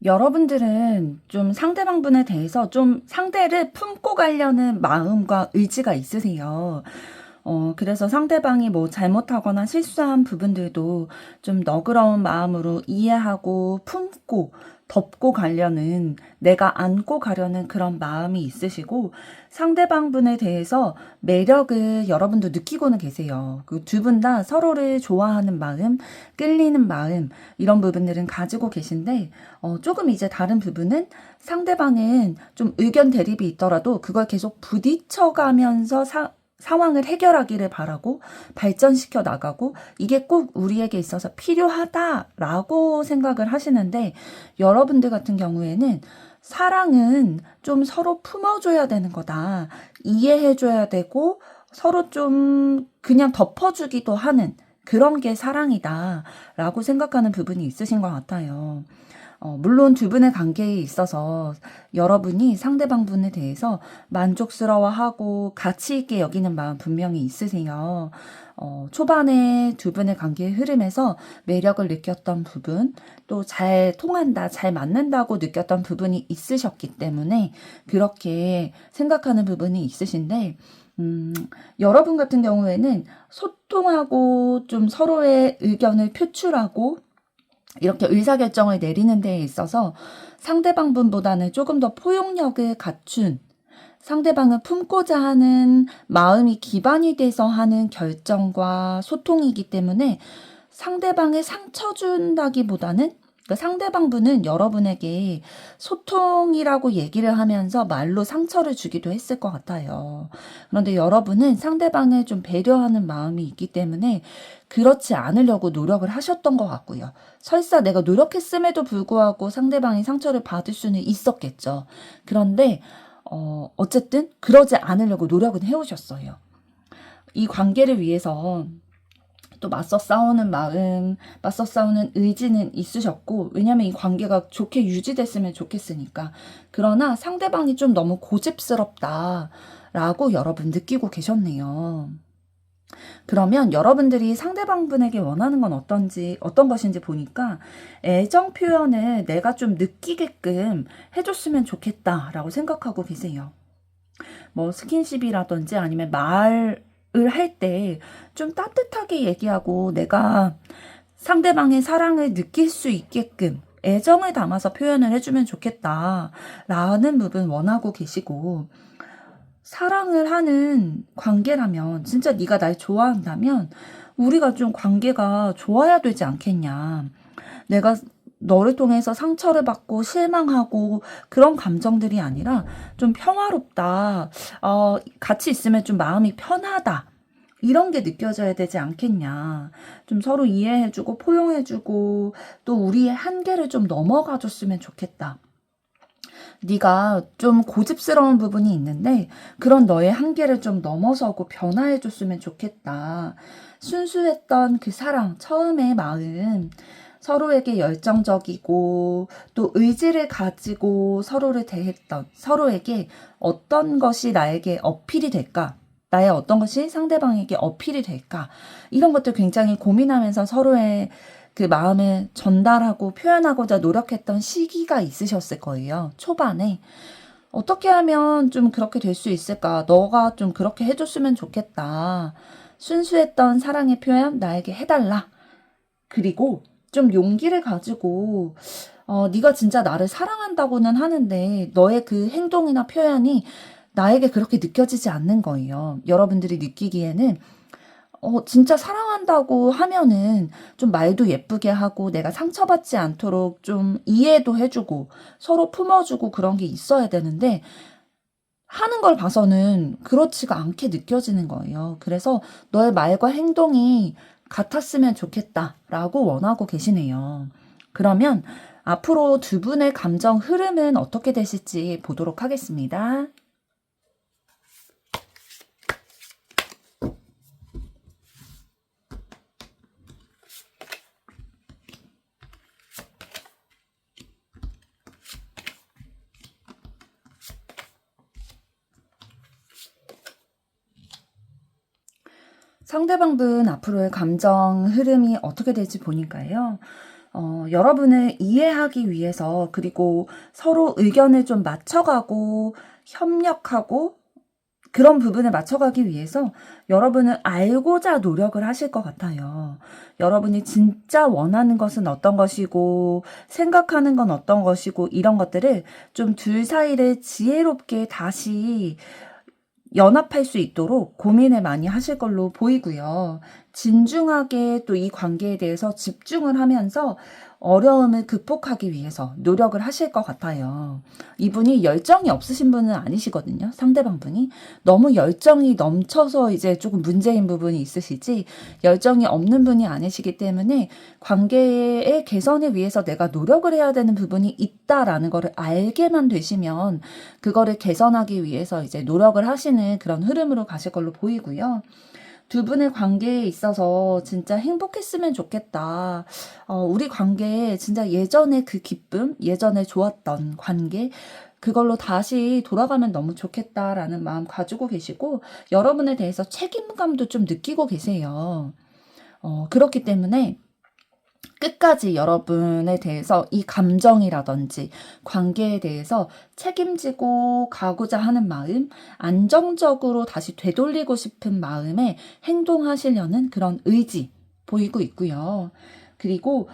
여러분들은 좀 상대방분에 대해서 좀 상대를 품고 가려는 마음과 의지가 있으세요. 그래서 상대방이 뭐 잘못하거나 실수한 부분들도 좀 너그러운 마음으로 이해하고 품고 덮고 가려는, 내가 안고 가려는 그런 마음이 있으시고, 상대방분에 대해서 매력을 여러분도 느끼고는 계세요. 그 두 분 다 서로를 좋아하는 마음, 끌리는 마음, 이런 부분들은 가지고 계신데, 조금 이제 다른 부분은 상대방은 좀 의견 대립이 있더라도 그걸 계속 부딪혀가면서 상황을 해결하기를 바라고 발전시켜 나가고 이게 꼭 우리에게 있어서 필요하다라고 생각을 하시는데 여러분들 같은 경우에는 사랑은 좀 서로 품어줘야 되는 거다. 이해해줘야 되고 서로 좀 그냥 덮어주기도 하는 그런 게 사랑이다라고 생각하는 부분이 있으신 것 같아요. 물론 두 분의 관계에 있어서 여러분이 상대방분에 대해서 만족스러워하고 가치 있게 여기는 마음 분명히 있으세요. 초반에 두 분의 관계의 흐름에서 매력을 느꼈던 부분, 또 잘 통한다, 잘 맞는다고 느꼈던 부분이 있으셨기 때문에 그렇게 생각하는 부분이 있으신데, 여러분 같은 경우에는 소통하고 좀 서로의 의견을 표출하고 이렇게 의사결정을 내리는 데에 있어서 상대방 분보다는 조금 더 포용력을 갖춘 상대방을 품고자 하는 마음이 기반이 돼서 하는 결정과 소통이기 때문에 상대방에 상처 준다기보다는 상대방 분은 여러분에게 소통이라고 얘기를 하면서 말로 상처를 주기도 했을 것 같아요. 그런데 여러분은 상대방을 좀 배려하는 마음이 있기 때문에 그렇지 않으려고 노력을 하셨던 것 같고요. 설사 내가 노력했음에도 불구하고 상대방이 상처를 받을 수는 있었겠죠. 그런데 어쨌든 그러지 않으려고 노력은 해오셨어요. 이 관계를 위해서 또 맞서 싸우는 마음, 맞서 싸우는 의지는 있으셨고, 왜냐면 이 관계가 좋게 유지됐으면 좋겠으니까. 그러나 상대방이 좀 너무 고집스럽다라고 여러분 느끼고 계셨네요. 그러면 여러분들이 상대방분에게 원하는 건 어떤 것인지 보니까 애정 표현을 내가 좀 느끼게끔 해줬으면 좋겠다라고 생각하고 계세요. 뭐 스킨십이라든지 아니면 말을 할 때 좀 따뜻하게 얘기하고 내가 상대방의 사랑을 느낄 수 있게끔 애정을 담아서 표현을 해주면 좋겠다라는 부분 원하고 계시고, 사랑을 하는 관계라면 진짜 네가 날 좋아한다면 우리가 좀 관계가 좋아야 되지 않겠냐. 내가 너를 통해서 상처를 받고 실망하고 그런 감정들이 아니라 좀 평화롭다. 같이 있으면 좀 마음이 편하다. 이런 게 느껴져야 되지 않겠냐. 좀 서로 이해해주고 포용해주고 또 우리의 한계를 좀 넘어가 줬으면 좋겠다. 네가 좀 고집스러운 부분이 있는데 그런 너의 한계를 좀 넘어서고 변화해줬으면 좋겠다. 순수했던 그 사랑, 처음의 마음, 서로에게 열정적이고 또 의지를 가지고 서로를 대했던, 서로에게 어떤 것이 나에게 어필이 될까? 나의 어떤 것이 상대방에게 어필이 될까? 이런 것들 굉장히 고민하면서 서로의 그 마음을 전달하고 표현하고자 노력했던 시기가 있으셨을 거예요. 초반에. 어떻게 하면 좀 그렇게 될 수 있을까? 너가 좀 그렇게 해줬으면 좋겠다. 순수했던 사랑의 표현 나에게 해달라. 그리고 좀 용기를 가지고 네가 진짜 나를 사랑한다고는 하는데 너의 그 행동이나 표현이 나에게 그렇게 느껴지지 않는 거예요. 여러분들이 느끼기에는 진짜 사랑한다고 하면은 좀 말도 예쁘게 하고 내가 상처받지 않도록 좀 이해도 해주고 서로 품어주고 그런 게 있어야 되는데 하는 걸 봐서는 그렇지가 않게 느껴지는 거예요. 그래서 너의 말과 행동이 같았으면 좋겠다라고 원하고 계시네요. 그러면 앞으로 두 분의 감정 흐름은 어떻게 되실지 보도록 하겠습니다. 상대방분 앞으로의 감정 흐름이 어떻게 될지 보니까요. 여러분을 이해하기 위해서 그리고 서로 의견을 좀 맞춰가고 협력하고 그런 부분을 맞춰가기 위해서 여러분을 알고자 노력을 하실 것 같아요. 여러분이 진짜 원하는 것은 어떤 것이고 생각하는 건 어떤 것이고 이런 것들을 좀 둘 사이를 지혜롭게 다시 연합할 수 있도록 고민을 많이 하실 걸로 보이고요. 진중하게 또 이 관계에 대해서 집중을 하면서 어려움을 극복하기 위해서 노력을 하실 것 같아요. 이분이 열정이 없으신 분은 아니시거든요. 상대방분이. 너무 열정이 넘쳐서 이제 조금 문제인 부분이 있으시지 열정이 없는 분이 아니시기 때문에 관계의 개선을 위해서 내가 노력을 해야 되는 부분이 있다라는 거를 알게만 되시면 그거를 개선하기 위해서 이제 노력을 하시는 그런 흐름으로 가실 걸로 보이고요. 두 분의 관계에 있어서 진짜 행복했으면 좋겠다. 우리 관계에 진짜 예전의 그 기쁨, 예전에 좋았던 관계, 그걸로 다시 돌아가면 너무 좋겠다라는 마음 가지고 계시고, 여러분에 대해서 책임감도 좀 느끼고 계세요. 그렇기 때문에 끝까지 여러분에 대해서 이 감정이라든지 관계에 대해서 책임지고 가고자 하는 마음, 안정적으로 다시 되돌리고 싶은 마음에 행동하시려는 그런 의지 보이고 있고요. 그리고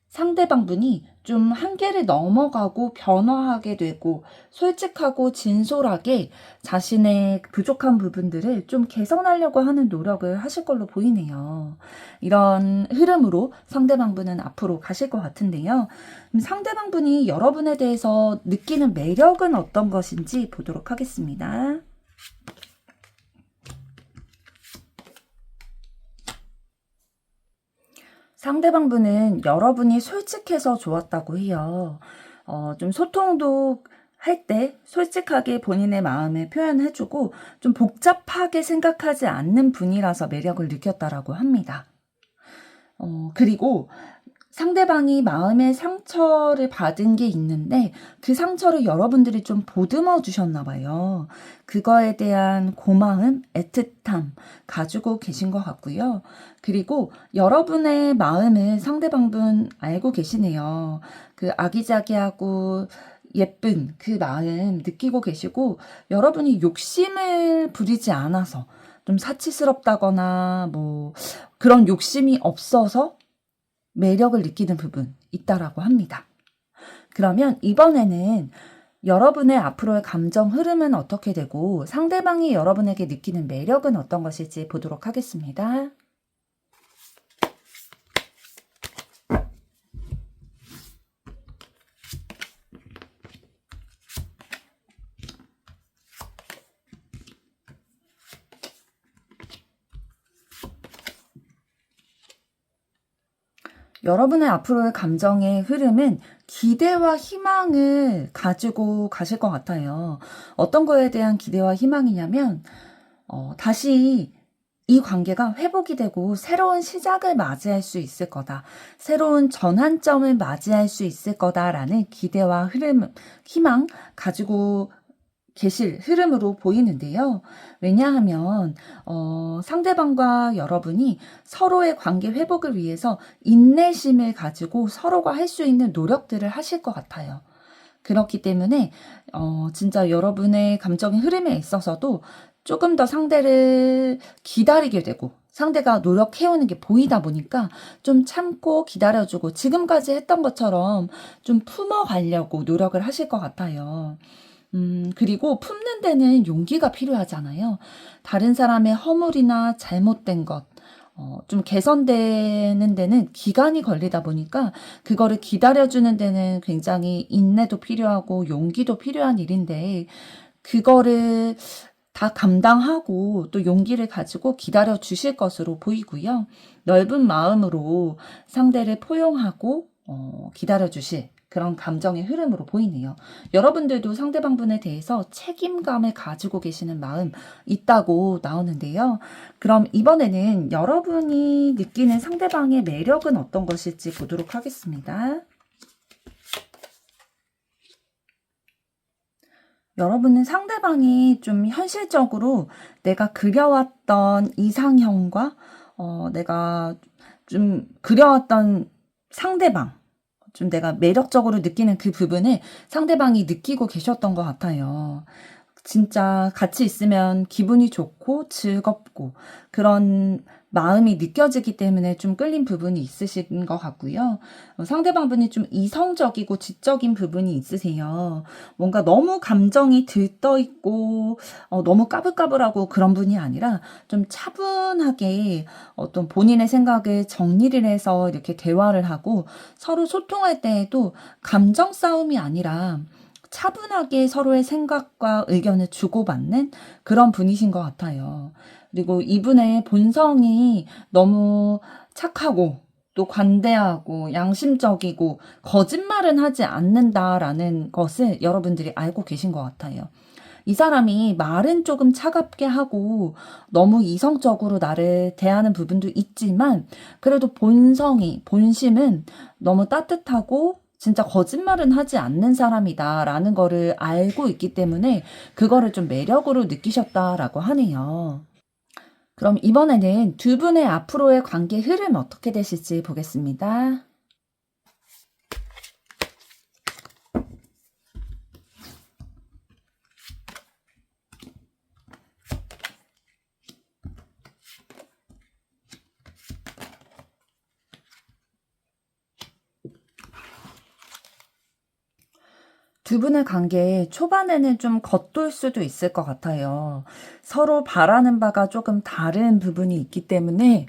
상대방분이 좀 한계를 넘어가고 변화하게 되고 솔직하고 진솔하게 자신의 부족한 부분들을 좀 개선하려고 하는 노력을 하실 걸로 보이네요. 이런 흐름으로 상대방분은 앞으로 가실 것 같은데요. 상대방분이 여러분에 대해서 느끼는 매력은 어떤 것인지 보도록 하겠습니다. 상대방분은 여러분이 솔직해서 좋았다고 해요. 좀 소통도 할 때 솔직하게 본인의 마음을 표현해주고 좀 복잡하게 생각하지 않는 분이라서 매력을 느꼈다라고 합니다. 그리고 상대방이 마음의 상처를 받은 게 있는데 그 상처를 여러분들이 좀 보듬어 주셨나 봐요. 그거에 대한 고마움, 애틋함 가지고 계신 것 같고요. 그리고 여러분의 마음을 상대방분 알고 계시네요. 그 아기자기하고 예쁜 그 마음 느끼고 계시고 여러분이 욕심을 부리지 않아서 좀 사치스럽다거나 뭐 그런 욕심이 없어서 매력을 느끼는 부분 있다라고 합니다. 그러면 이번에는 여러분의 앞으로의 감정 흐름은 어떻게 되고 상대방이 여러분에게 느끼는 매력은 어떤 것일지 보도록 하겠습니다. 여러분의 앞으로의 감정의 흐름은 기대와 희망을 가지고 가실 것 같아요. 어떤 거에 대한 기대와 희망이냐면 다시 이 관계가 회복이 되고 새로운 시작을 맞이할 수 있을 거다. 새로운 전환점을 맞이할 수 있을 거다라는 기대와 흐름, 희망 가지고 계실 흐름으로 보이는데요. 왜냐하면 상대방과 여러분이 서로의 관계 회복을 위해서 인내심을 가지고 서로가 할 수 있는 노력들을 하실 것 같아요. 그렇기 때문에 진짜 여러분의 감정의 흐름에 있어서도 조금 더 상대를 기다리게 되고 상대가 노력해오는 게 보이다 보니까 좀 참고 기다려주고 지금까지 했던 것처럼 좀 품어가려고 노력을 하실 것 같아요. 그리고 품는 데는 용기가 필요하잖아요. 다른 사람의 허물이나 잘못된 것, 좀 개선되는 데는 기간이 걸리다 보니까 그거를 기다려주는 데는 굉장히 인내도 필요하고 용기도 필요한 일인데 그거를 다 감당하고 또 용기를 가지고 기다려 주실 것으로 보이고요. 넓은 마음으로 상대를 포용하고 기다려 주실 그런 감정의 흐름으로 보이네요. 여러분들도 상대방분에 대해서 책임감을 가지고 계시는 마음 있다고 나오는데요. 그럼 이번에는 여러분이 느끼는 상대방의 매력은 어떤 것일지 보도록 하겠습니다. 여러분은 상대방이 좀 현실적으로 내가 그려왔던 이상형과 내가 좀 그려왔던 상대방, 좀 내가 매력적으로 느끼는 그 부분을 상대방이 느끼고 계셨던 것 같아요. 진짜 같이 있으면 기분이 좋고 즐겁고 그런 마음이 느껴지기 때문에 좀 끌린 부분이 있으신 것 같고요. 상대방분이 좀 이성적이고 지적인 부분이 있으세요. 뭔가 너무 감정이 들떠 있고 너무 까불까불하고 그런 분이 아니라 좀 차분하게 어떤 본인의 생각을 정리를 해서 이렇게 대화를 하고 서로 소통할 때에도 감정 싸움이 아니라 차분하게 서로의 생각과 의견을 주고받는 그런 분이신 것 같아요. 그리고 이분의 본성이 너무 착하고 또 관대하고 양심적이고 거짓말은 하지 않는다라는 것을 여러분들이 알고 계신 것 같아요. 이 사람이 말은 조금 차갑게 하고 너무 이성적으로 나를 대하는 부분도 있지만 그래도 본심은 너무 따뜻하고 진짜 거짓말은 하지 않는 사람이다라는 거를 알고 있기 때문에 그거를 좀 매력으로 느끼셨다라고 하네요. 그럼 이번에는 두 분의 앞으로의 관계 흐름 어떻게 되실지 보겠습니다. 두 분의 관계 초반에는 좀 겉돌 수도 있을 것 같아요. 서로 바라는 바가 조금 다른 부분이 있기 때문에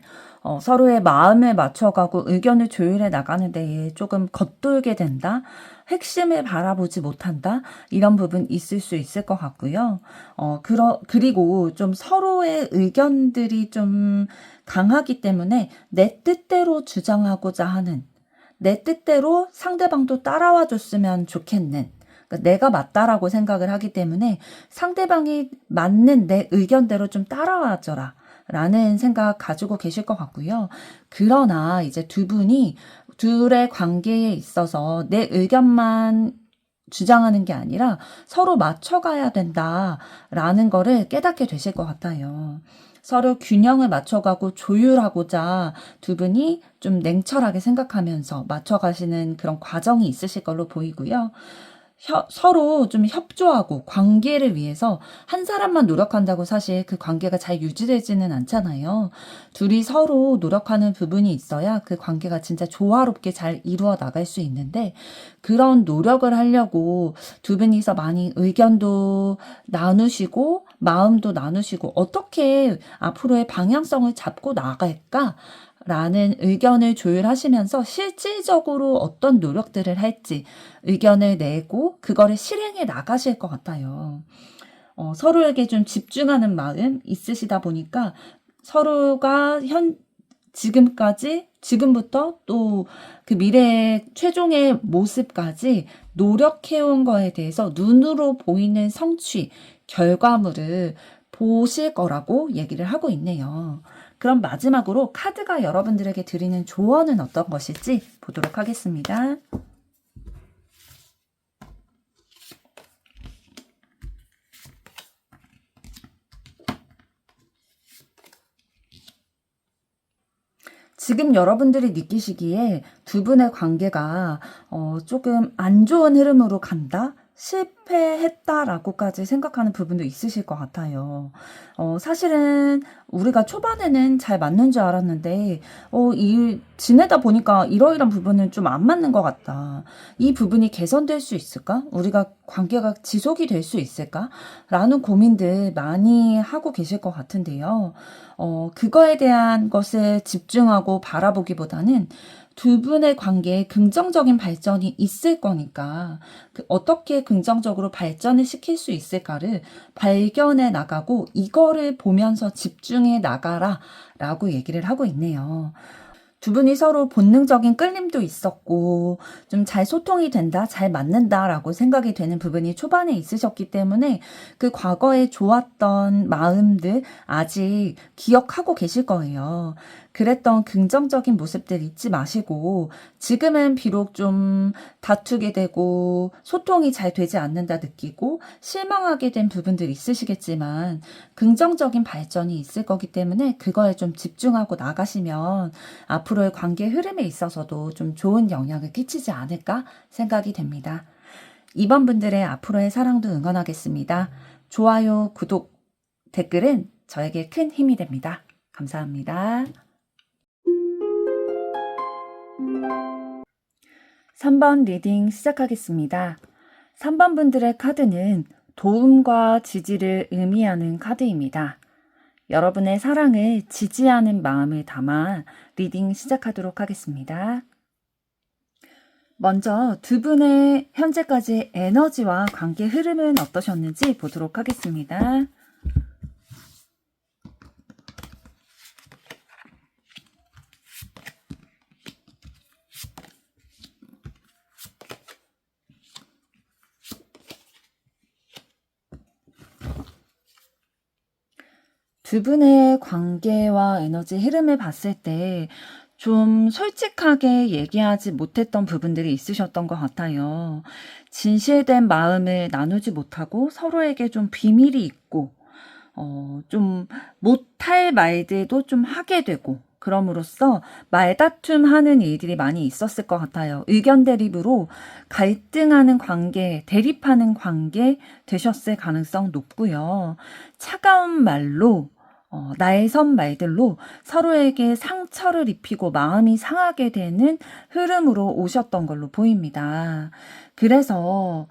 서로의 마음을 맞춰가고 의견을 조율해 나가는 데에 조금 겉돌게 된다. 핵심을 바라보지 못한다. 이런 부분 있을 수 있을 것 같고요. 그리고 좀 서로의 의견들이 좀 강하기 때문에 내 뜻대로 주장하고자 하는 내 뜻대로 상대방도 따라와 줬으면 좋겠는 그러니까 내가 맞다라고 생각을 하기 때문에 상대방이 맞는 내 의견대로 좀 따라와줘라 라는 생각 가지고 계실 것 같고요. 그러나 이제 두 분이 둘의 관계에 있어서 내 의견만 주장하는 게 아니라 서로 맞춰가야 된다라는 거를 깨닫게 되실 것 같아요. 서로 균형을 맞춰가고 조율하고자 두 분이 좀 냉철하게 생각하면서 맞춰가시는 그런 과정이 있으실 걸로 보이고요. 서로 좀 협조하고 관계를 위해서 한 사람만 노력한다고 사실 그 관계가 잘 유지되지는 않잖아요. 둘이 서로 노력하는 부분이 있어야 그 관계가 진짜 조화롭게 잘 이루어 나갈 수 있는데, 그런 노력을 하려고 두 분이서 많이 의견도 나누시고 마음도 나누시고 어떻게 앞으로의 방향성을 잡고 나갈까? 라는 의견을 조율하시면서 실질적으로 어떤 노력들을 할지 의견을 내고 그거를 실행해 나가실 것 같아요. 서로에게 좀 집중하는 마음 있으시다 보니까 서로가 지금부터 또 그 미래의 최종의 모습까지 노력해온 거에 대해서 눈으로 보이는 성취, 결과물을 보실 거라고 얘기를 하고 있네요. 그럼 마지막으로 카드가 여러분들에게 드리는 조언은 어떤 것일지 보도록 하겠습니다. 지금 여러분들이 느끼시기에 두 분의 관계가 조금 안 좋은 흐름으로 간다? 실패했다라고까지 생각하는 부분도 있으실 것 같아요. 사실은 우리가 초반에는 잘 맞는 줄 알았는데, 지내다 보니까 이러이러한 부분은 좀 안 맞는 것 같다. 이 부분이 개선될 수 있을까? 우리가 관계가 지속이 될 수 있을까? 라는 고민들 많이 하고 계실 것 같은데요. 그거에 대한 것을 집중하고 바라보기보다는 두 분의 관계에 긍정적인 발전이 있을 거니까 어떻게 긍정적으로 발전을 시킬 수 있을까를 발견해 나가고 이거를 보면서 집중해 나가라 라고 얘기를 하고 있네요. 두 분이 서로 본능적인 끌림도 있었고 좀 잘 소통이 된다, 잘 맞는다라고 생각이 되는 부분이 초반에 있으셨기 때문에 그 과거에 좋았던 마음들 아직 기억하고 계실 거예요. 그랬던 긍정적인 모습들 잊지 마시고, 지금은 비록 좀 다투게 되고 소통이 잘 되지 않는다 느끼고 실망하게 된 부분들 있으시겠지만 긍정적인 발전이 있을 거기 때문에 그거에 좀 집중하고 나가시면 앞으로의 관계 흐름에 있어서도 좀 좋은 영향을 끼치지 않을까 생각이 됩니다. 이번 분들의 앞으로의 사랑도 응원하겠습니다. 좋아요, 구독, 댓글은 저에게 큰 힘이 됩니다. 감사합니다. 3번 리딩 시작하겠습니다. 3번 분들의 카드는 도움과 지지를 의미하는 카드입니다. 여러분의 사랑을 지지하는 마음을 담아 리딩 시작하도록 하겠습니다. 먼저 두 분의 현재까지 에너지와 관계 흐름은 어떠셨는지 보도록 하겠습니다. 두 분의 관계와 에너지 흐름을 봤을 때 좀 솔직하게 얘기하지 못했던 부분들이 있으셨던 것 같아요. 진실된 마음을 나누지 못하고 서로에게 좀 비밀이 있고, 좀 못할 말들도 좀 하게 되고, 그럼으로써 말다툼 하는 일들이 많이 있었을 것 같아요. 의견 대립으로 갈등하는 관계, 대립하는 관계 되셨을 가능성 높고요. 차가운 말로 날선 말들로 서로에게 상처를 입히고 마음이 상하게 되는 흐름으로 오셨던 걸로 보입니다. 그래서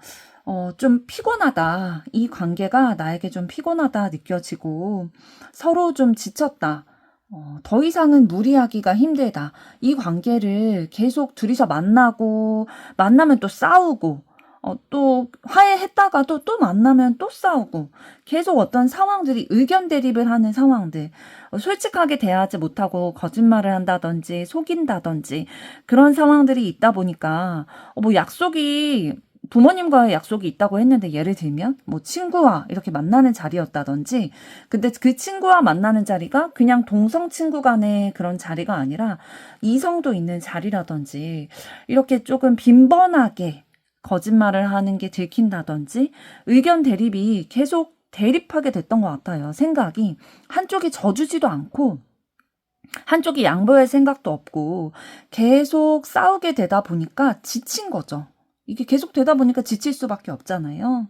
좀 피곤하다. 이 관계가 나에게 좀 피곤하다 느껴지고 서로 좀 지쳤다. 더 이상은 무리하기가 힘들다. 이 관계를 계속 둘이서 만나면 또 싸우고, 또 화해했다가도 또 만나면 또 싸우고, 계속 어떤 상황들이 의견 대립을 하는 상황들, 솔직하게 대하지 못하고 거짓말을 한다든지 속인다든지 그런 상황들이 있다 보니까 뭐 약속이 부모님과의 약속이 있다고 했는데 예를 들면 뭐 친구와 이렇게 만나는 자리였다든지 근데 그 친구와 만나는 자리가 그냥 동성 친구 간의 그런 자리가 아니라 이성도 있는 자리라든지 이렇게 조금 빈번하게 거짓말을 하는 게 들킨다든지 의견 대립이 계속 대립하게 됐던 것 같아요. 생각이 한쪽이 져주지도 않고 한쪽이 양보할 생각도 없고 계속 싸우게 되다 보니까 지친 거죠. 이게 계속 되다 보니까 지칠 수밖에 없잖아요.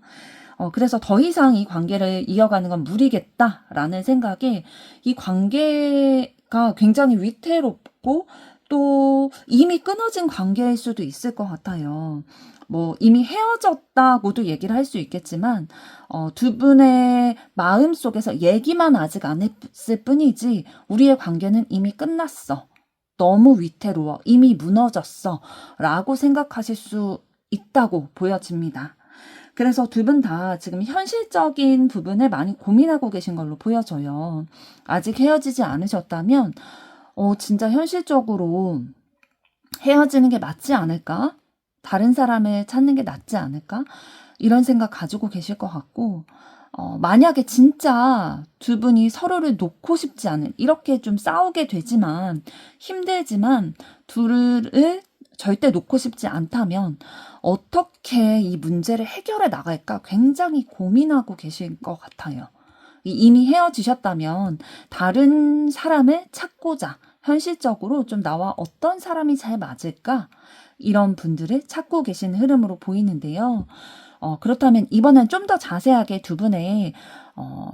그래서 더 이상 이 관계를 이어가는 건 무리겠다라는 생각에 이 관계가 굉장히 위태롭고 또 이미 끊어진 관계일 수도 있을 것 같아요. 뭐 이미 헤어졌다고도 얘기를 할 수 있겠지만 두 분의 마음 속에서 얘기만 아직 안 했을 뿐이지 우리의 관계는 이미 끝났어. 너무 위태로워. 이미 무너졌어. 라고 생각하실 수 있다고 보여집니다. 그래서 두 분 다 지금 현실적인 부분을 많이 고민하고 계신 걸로 보여져요. 아직 헤어지지 않으셨다면 진짜 현실적으로 헤어지는 게 맞지 않을까? 다른 사람을 찾는 게 낫지 않을까? 이런 생각 가지고 계실 것 같고 만약에 진짜 두 분이 서로를 놓고 싶지 않은 이렇게 좀 싸우게 되지만 힘들지만 둘을 절대 놓고 싶지 않다면 어떻게 이 문제를 해결해 나갈까 굉장히 고민하고 계실 것 같아요. 이미 헤어지셨다면 다른 사람을 찾고자 현실적으로 좀 나와 어떤 사람이 잘 맞을까? 이런 분들을 찾고 계신 흐름으로 보이는데요. 그렇다면 이번엔 좀 더 자세하게 두 분의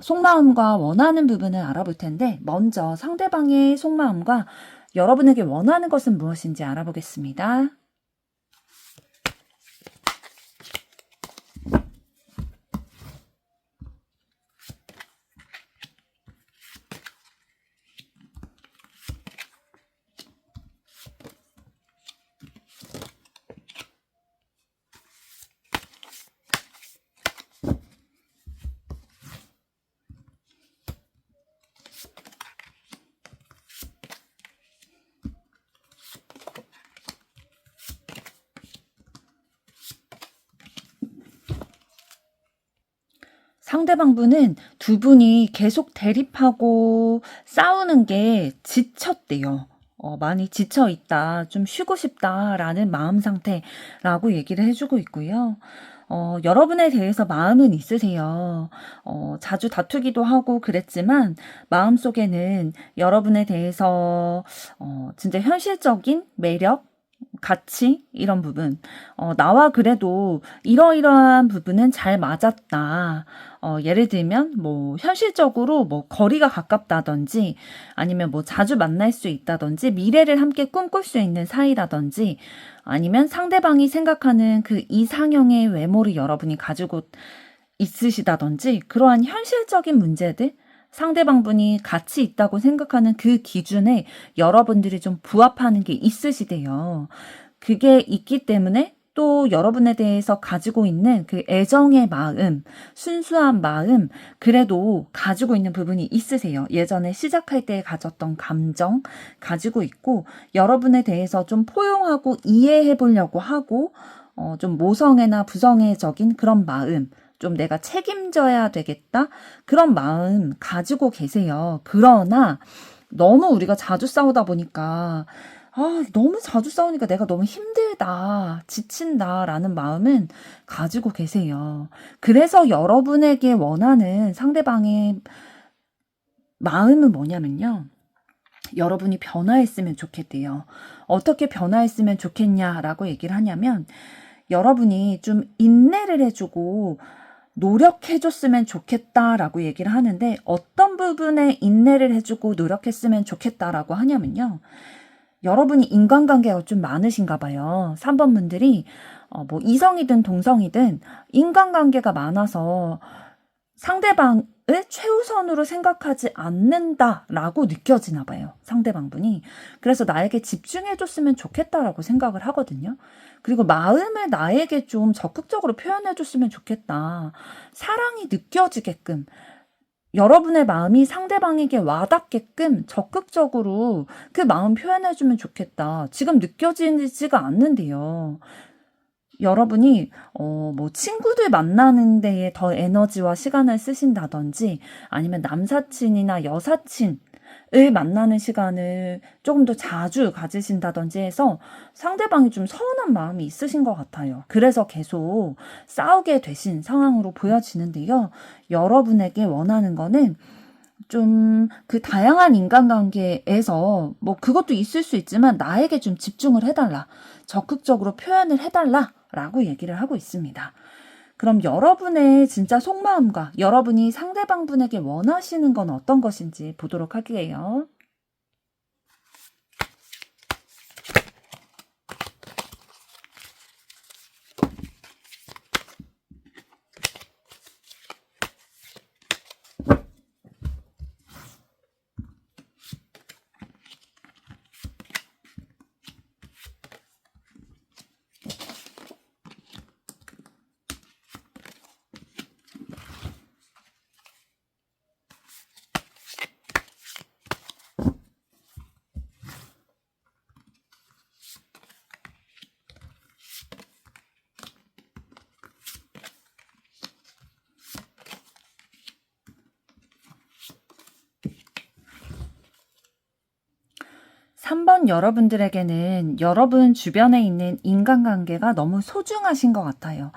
속마음과 원하는 부분을 알아볼 텐데 먼저 상대방의 속마음과 여러분에게 원하는 것은 무엇인지 알아보겠습니다. 상대방 분은 두 분이 계속 대립하고 싸우는 게 지쳤대요. 많이 지쳐 있다, 좀 쉬고 싶다라는 마음 상태라고 얘기를 해주고 있고요. 여러분에 대해서 마음은 있으세요. 자주 다투기도 하고 그랬지만 마음속에는 여러분에 대해서 진짜 현실적인 매력, 가치 이런 부분 나와 그래도 이러이러한 부분은 잘 맞았다. 예를 들면 뭐 현실적으로 뭐 거리가 가깝다든지 아니면 뭐 자주 만날 수 있다든지 미래를 함께 꿈꿀 수 있는 사이라든지 아니면 상대방이 생각하는 그 이상형의 외모를 여러분이 가지고 있으시다든지 그러한 현실적인 문제들 상대방 분이 가치 있다고 생각하는 그 기준에 여러분들이 좀 부합하는 게 있으시대요. 그게 있기 때문에 또 여러분에 대해서 가지고 있는 그 애정의 마음, 순수한 마음, 그래도 가지고 있는 부분이 있으세요. 예전에 시작할 때 가졌던 감정 가지고 있고 여러분에 대해서 좀 포용하고 이해해 보려고 하고 좀 모성애나 부성애적인 그런 마음, 좀 내가 책임져야 되겠다? 그런 마음 가지고 계세요. 그러나 너무 우리가 자주 싸우다 보니까 너무 자주 싸우니까 내가 너무 힘들다, 지친다라는 마음은 가지고 계세요. 그래서 여러분에게 원하는 상대방의 마음은 뭐냐면요. 여러분이 변화했으면 좋겠대요. 어떻게 변화했으면 좋겠냐라고 얘기를 하냐면 여러분이 좀 인내를 해주고 노력해줬으면 좋겠다라고 얘기를 하는데 어떤 부분에 인내를 해주고 노력했으면 좋겠다라고 하냐면요. 여러분이 인간관계가 좀 많으신가 봐요. 3번 분들이 뭐 이성이든 동성이든 인간관계가 많아서 상대방을 최우선으로 생각하지 않는다라고 느껴지나 봐요. 상대방 분이. 그래서 나에게 집중해줬으면 좋겠다라고 생각을 하거든요. 그리고 마음을 나에게 좀 적극적으로 표현해줬으면 좋겠다. 사랑이 느껴지게끔 여러분의 마음이 상대방에게 와닿게끔 적극적으로 그 마음 표현해주면 좋겠다. 지금 느껴지지가 않는데요. 여러분이 뭐 친구들 만나는 데에 더 에너지와 시간을 쓰신다든지 아니면 남사친이나 여사친을 만나는 시간을 조금 더 자주 가지신다든지 해서 상대방이 좀 서운한 마음이 있으신 것 같아요. 그래서 계속 싸우게 되신 상황으로 보여지는데요. 여러분에게 원하는 거는 좀 그 다양한 인간관계에서 뭐 그것도 있을 수 있지만 나에게 좀 집중을 해달라. 적극적으로 표현을 해달라. 라고 얘기를 하고 있습니다. 그럼 여러분의 진짜 속마음과 여러분이 상대방 분에게 원하시는 건 어떤 것인지 보도록 할게요. 3번 여러분들에게는 여러분 주변에 있는 인간관계가 너무 소중하신 것 같아요.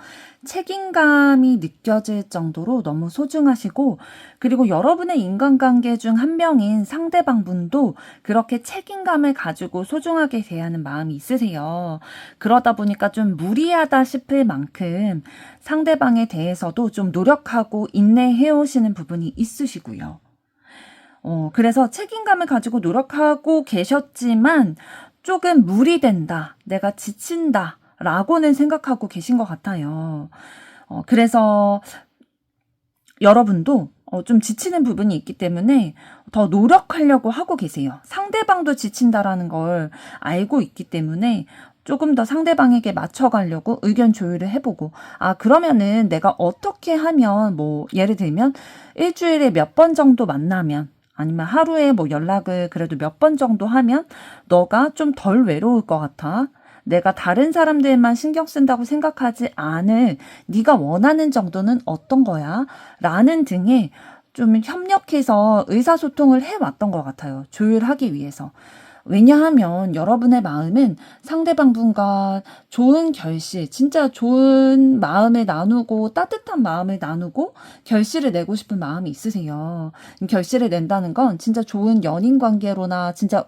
책임감이 느껴질 정도로 너무 소중하시고, 그리고 여러분의 인간관계 중 한 명인 상대방 분도 그렇게 책임감을 가지고 소중하게 대하는 마음이 있으세요. 그러다 보니까 좀 무리하다 싶을 만큼 상대방에 대해서도 좀 노력하고 인내해 오시는 부분이 있으시고요. 그래서 책임감을 가지고 노력하고 계셨지만 조금 무리된다, 내가 지친다, 라고는 생각하고 계신 것 같아요. 그래서 여러분도 좀 지치는 부분이 있기 때문에 더 노력하려고 하고 계세요. 상대방도 지친다라는 걸 알고 있기 때문에 조금 더 상대방에게 맞춰가려고 의견 조율을 해보고, 그러면은 내가 어떻게 하면, 뭐 예를 들면 일주일에 몇 번 정도 만나면, 아니면 하루에 뭐 연락을 그래도 몇 번 정도 하면 너가 좀 덜 외로울 것 같아. 내가 다른 사람들만 신경 쓴다고 생각하지 않을 네가 원하는 정도는 어떤 거야? 라는 등의 좀 협력해서 의사소통을 해왔던 것 같아요. 조율하기 위해서. 왜냐하면 여러분의 마음은 상대방 분과 좋은 결실, 진짜 좋은 마음을 나누고 따뜻한 마음을 나누고 결실을 내고 싶은 마음이 있으세요. 결실을 낸다는 건 진짜 좋은 연인 관계로나 진짜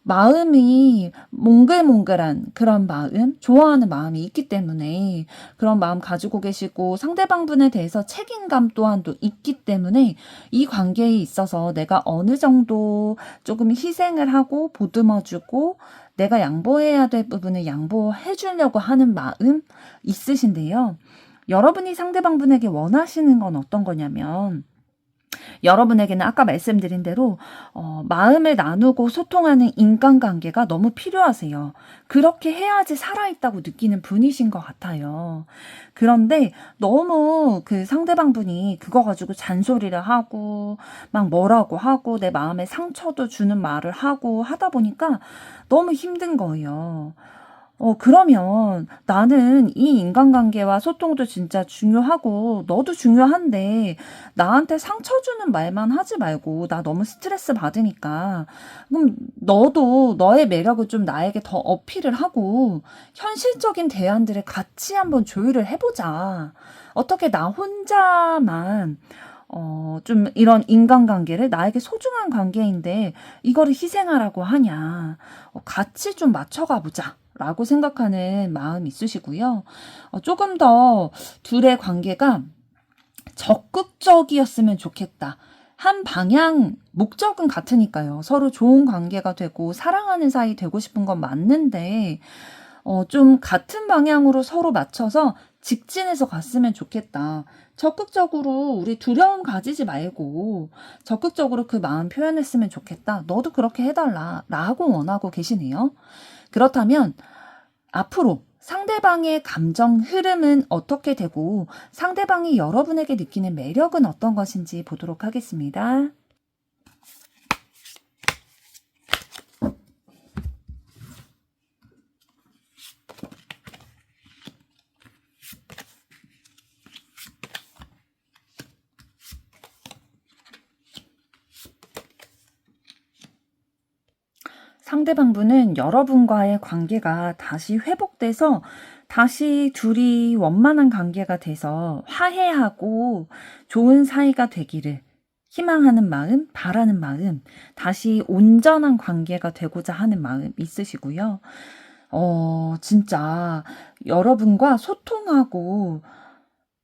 마음이 몽글몽글한 그런 마음, 좋아하는 마음이 있기 때문에 그런 마음 가지고 계시고 상대방 분에 대해서 책임감 또한도 있기 때문에 이 관계에 있어서 내가 어느 정도 조금 희생을 하고 보듬어주고 내가 양보해야 될 부분을 양보해 주려고 하는 마음 있으신데요. 여러분이 상대방 분에게 원하시는 건 어떤 거냐면 여러분에게는 아까 말씀드린 대로 마음을 나누고 소통하는 인간관계가 너무 필요하세요. 그렇게 해야지 살아있다고 느끼는 분이신 것 같아요. 그런데 너무 그 상대방 분이 그거 가지고 잔소리를 하고 막 뭐라고 하고 내 마음에 상처도 주는 말을 하고 하다 보니까 너무 힘든 거예요. 그러면 나는 이 인간관계와 소통도 진짜 중요하고, 너도 중요한데, 나한테 상처 주는 말만 하지 말고, 나 너무 스트레스 받으니까, 그럼 너도 너의 매력을 좀 나에게 더 어필을 하고, 현실적인 대안들을 같이 한번 조율을 해보자. 어떻게 나 혼자만, 좀 이런 인간관계를 나에게 소중한 관계인데, 이거를 희생하라고 하냐. 같이 좀 맞춰가 보자. 라고 생각하는 마음이 있으시고요. 조금 더 둘의 관계가 적극적이었으면 좋겠다. 한 방향, 목적은 같으니까요. 서로 좋은 관계가 되고 사랑하는 사이 되고 싶은 건 맞는데, 좀 같은 방향으로 서로 맞춰서 직진해서 갔으면 좋겠다. 적극적으로 우리 두려움 가지지 말고 적극적으로 그 마음 표현했으면 좋겠다. 너도 그렇게 해달라. 라고 원하고 계시네요. 그렇다면 앞으로 상대방의 감정 흐름은 어떻게 되고 상대방이 여러분에게 느끼는 매력은 어떤 것인지 보도록 하겠습니다. 상대방분은 여러분과의 관계가 다시 회복돼서 다시 둘이 원만한 관계가 돼서 화해하고 좋은 사이가 되기를 희망하는 마음, 바라는 마음, 다시 온전한 관계가 되고자 하는 마음 있으시고요. 진짜 여러분과 소통하고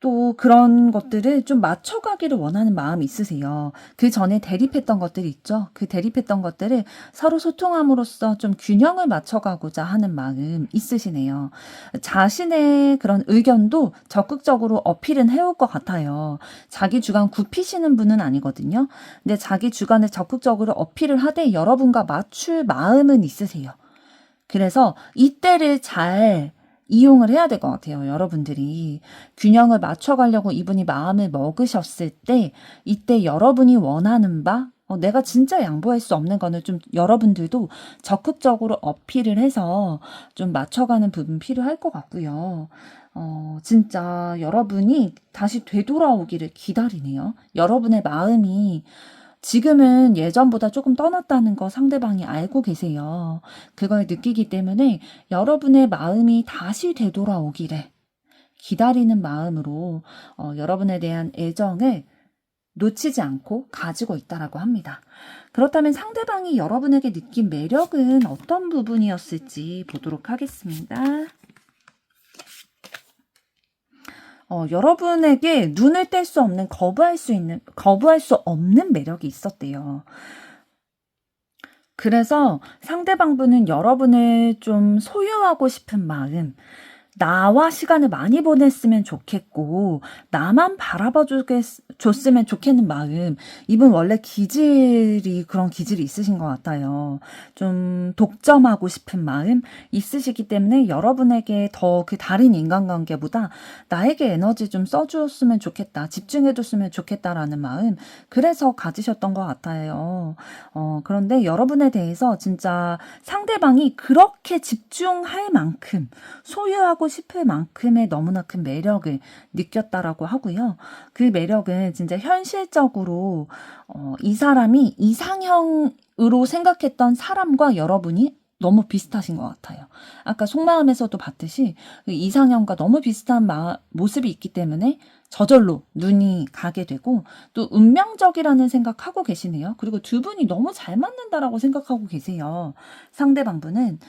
또 그런 것들을 좀 맞춰가기를 원하는 마음이 있으세요. 그 전에 대립했던 것들이 있죠. 그 대립했던 것들을 서로 소통함으로써 좀 균형을 맞춰가고자 하는 마음 있으시네요. 자신의 그런 의견도 적극적으로 어필은 해올 것 같아요. 자기 주관 굽히시는 분은 아니거든요. 근데 자기 주관을 적극적으로 어필을 하되 여러분과 맞출 마음은 있으세요. 그래서 이때를 잘 이용을 해야 될 것 같아요. 여러분들이 균형을 맞춰가려고 이분이 마음을 먹으셨을 때 이때 여러분이 원하는 바 내가 진짜 양보할 수 없는 거는 좀 여러분들도 적극적으로 어필을 해서 좀 맞춰가는 부분 필요할 것 같고요. 진짜 여러분이 다시 되돌아오기를 기다리네요. 여러분의 마음이 지금은 예전보다 조금 떠났다는 거 상대방이 알고 계세요. 그걸 느끼기 때문에 여러분의 마음이 다시 되돌아오기를 기다리는 마음으로 여러분에 대한 애정을 놓치지 않고 가지고 있다라고 합니다. 그렇다면 상대방이 여러분에게 느낀 매력은 어떤 부분이었을지 보도록 하겠습니다. 여러분에게 눈을 뗄 수 없는 거부할 수 없는 매력이 있었대요. 그래서 상대방분은 여러분을 좀 소유하고 싶은 마음, 나와 시간을 많이 보냈으면 좋겠고 나만 바라봐 줬으면 좋겠는 마음. 이분 원래 그런 기질이 있으신 것 같아요. 좀 독점하고 싶은 마음 있으시기 때문에 여러분에게 더 그 다른 인간관계보다 나에게 에너지 좀 써주었으면 좋겠다, 집중해줬으면 좋겠다라는 마음, 그래서 가지셨던 것 같아요. 그런데 여러분에 대해서 진짜 상대방이 그렇게 집중할 만큼 소유하고 싶을 만큼의 너무나 큰 매력을 느꼈다라고 하고요. 그 매력은 진짜 현실적으로 이 사람이 이상형으로 생각했던 사람과 여러분이 너무 비슷하신 것 같아요. 아까 속마음에서도 봤듯이 그 이상형과 너무 비슷한 모습이 있기 때문에 저절로 눈이 가게 되고 또 운명적이라는 생각하고 계시네요. 그리고 두 분이 너무 잘 맞는다라고 생각하고 계세요. 상대방분은.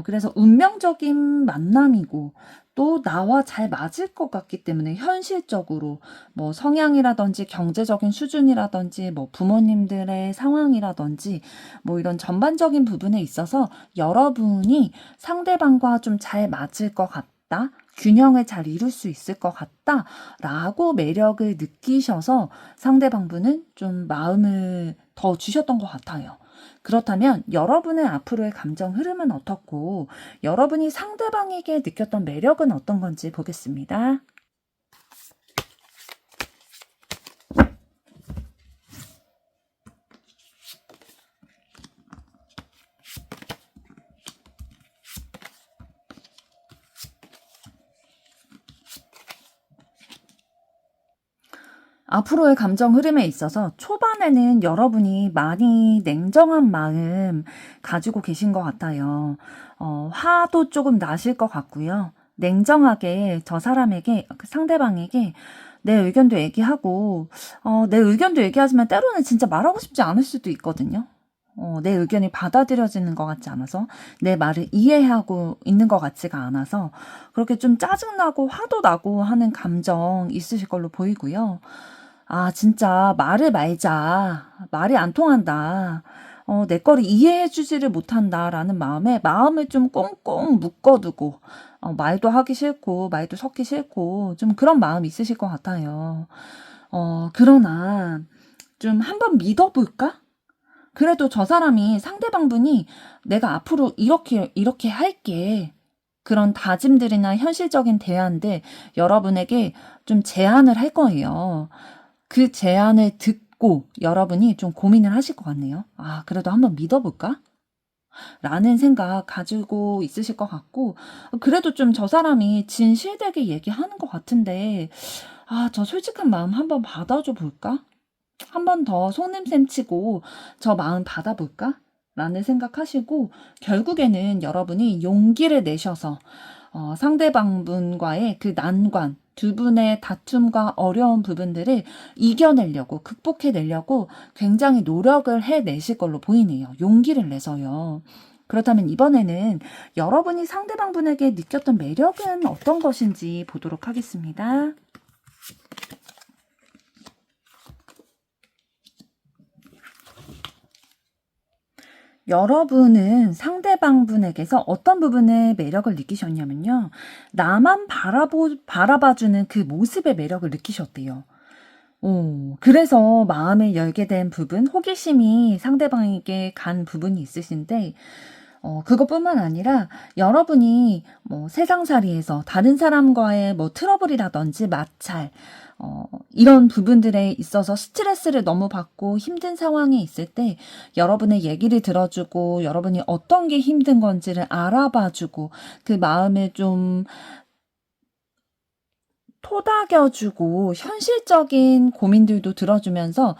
그래서 운명적인 만남이고 또 나와 잘 맞을 것 같기 때문에 현실적으로 뭐 성향이라든지 경제적인 수준이라든지 뭐 부모님들의 상황이라든지 뭐 이런 전반적인 부분에 있어서 여러분이 상대방과 좀 잘 맞을 것 같다, 균형을 잘 이룰 수 있을 것 같다 라고 매력을 느끼셔서 상대방분은 좀 마음을 더 주셨던 것 같아요. 그렇다면 여러분의 앞으로의 감정 흐름은 어떻고 여러분이 상대방에게 느꼈던 매력은 어떤 건지 보겠습니다. 앞으로의 감정 흐름에 있어서 초반에는 여러분이 많이 냉정한 마음 가지고 계신 것 같아요. 화도 조금 나실 것 같고요. 냉정하게 저 사람에게, 그 상대방에게 내 의견도 얘기하고, 내 의견도 얘기하지만 때로는 진짜 말하고 싶지 않을 수도 있거든요. 내 의견이 받아들여지는 것 같지 않아서, 내 말을 이해하고 있는 것 같지가 않아서, 그렇게 좀 짜증나고 화도 나고 하는 감정 있으실 걸로 보이고요. 진짜 말을 말자. 말이 안 통한다. 내 거를 이해해주지를 못한다라는 마음을 좀 꽁꽁 묶어두고, 말도 하기 싫고, 말도 섞기 싫고, 좀 그런 마음 있으실 것 같아요. 그러나, 좀 한번 믿어볼까? 그래도 저 사람이 상대방분이 내가 앞으로 이렇게 할게. 그런 다짐들이나 현실적인 대안들 여러분에게 좀 제안을 할 거예요. 그 제안을 듣고 여러분이 좀 고민을 하실 것 같네요. 그래도 한번 믿어볼까? 라는 생각 가지고 있으실 것 같고, 그래도 좀 저 사람이 진실되게 얘기하는 것 같은데, 저 솔직한 마음 한번 받아줘 볼까? 한 번 더 속냄샘 치고 저 마음 받아볼까? 라는 생각하시고 결국에는 여러분이 용기를 내셔서 상대방분과의 그 난관, 두 분의 다툼과 어려운 부분들을 이겨내려고, 극복해내려고 굉장히 노력을 해내실 걸로 보이네요. 용기를 내서요. 그렇다면 이번에는 여러분이 상대방분에게 느꼈던 매력은 어떤 것인지 보도록 하겠습니다. 여러분은 상대방분에게서 어떤 부분에 매력을 느끼셨냐면요. 나만 바라봐주는 그 모습의 매력을 느끼셨대요. 그래서 마음을 열게 된 부분, 호기심이 상대방에게 간 부분이 있으신데, 그것뿐만 아니라 여러분이 뭐 세상살이에서 다른 사람과의 뭐 트러블이라든지 마찰, 이런 부분들에 있어서 스트레스를 너무 받고 힘든 상황에 있을 때 여러분의 얘기를 들어주고 여러분이 어떤 게 힘든 건지를 알아봐주고 그 마음을 좀 토닥여주고 현실적인 고민들도 들어주면서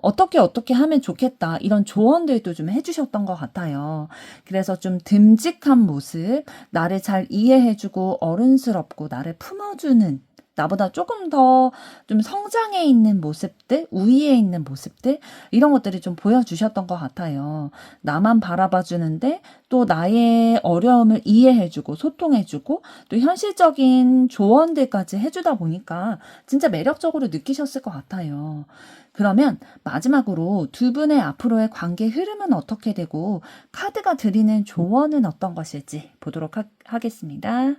어떻게 하면 좋겠다 이런 조언들도 좀 해주셨던 것 같아요. 그래서 좀 듬직한 모습, 나를 잘 이해해주고 어른스럽고 나를 품어주는 나보다 조금 더 좀 성장해 있는 모습들, 우위에 있는 모습들 이런 것들이 좀 보여주셨던 것 같아요. 나만 바라봐 주는데 또 나의 어려움을 이해해주고 소통해주고 또 현실적인 조언들까지 해주다 보니까 진짜 매력적으로 느끼셨을 것 같아요. 그러면 마지막으로 두 분의 앞으로의 관계 흐름은 어떻게 되고 카드가 드리는 조언은 어떤 것일지 보도록 하겠습니다.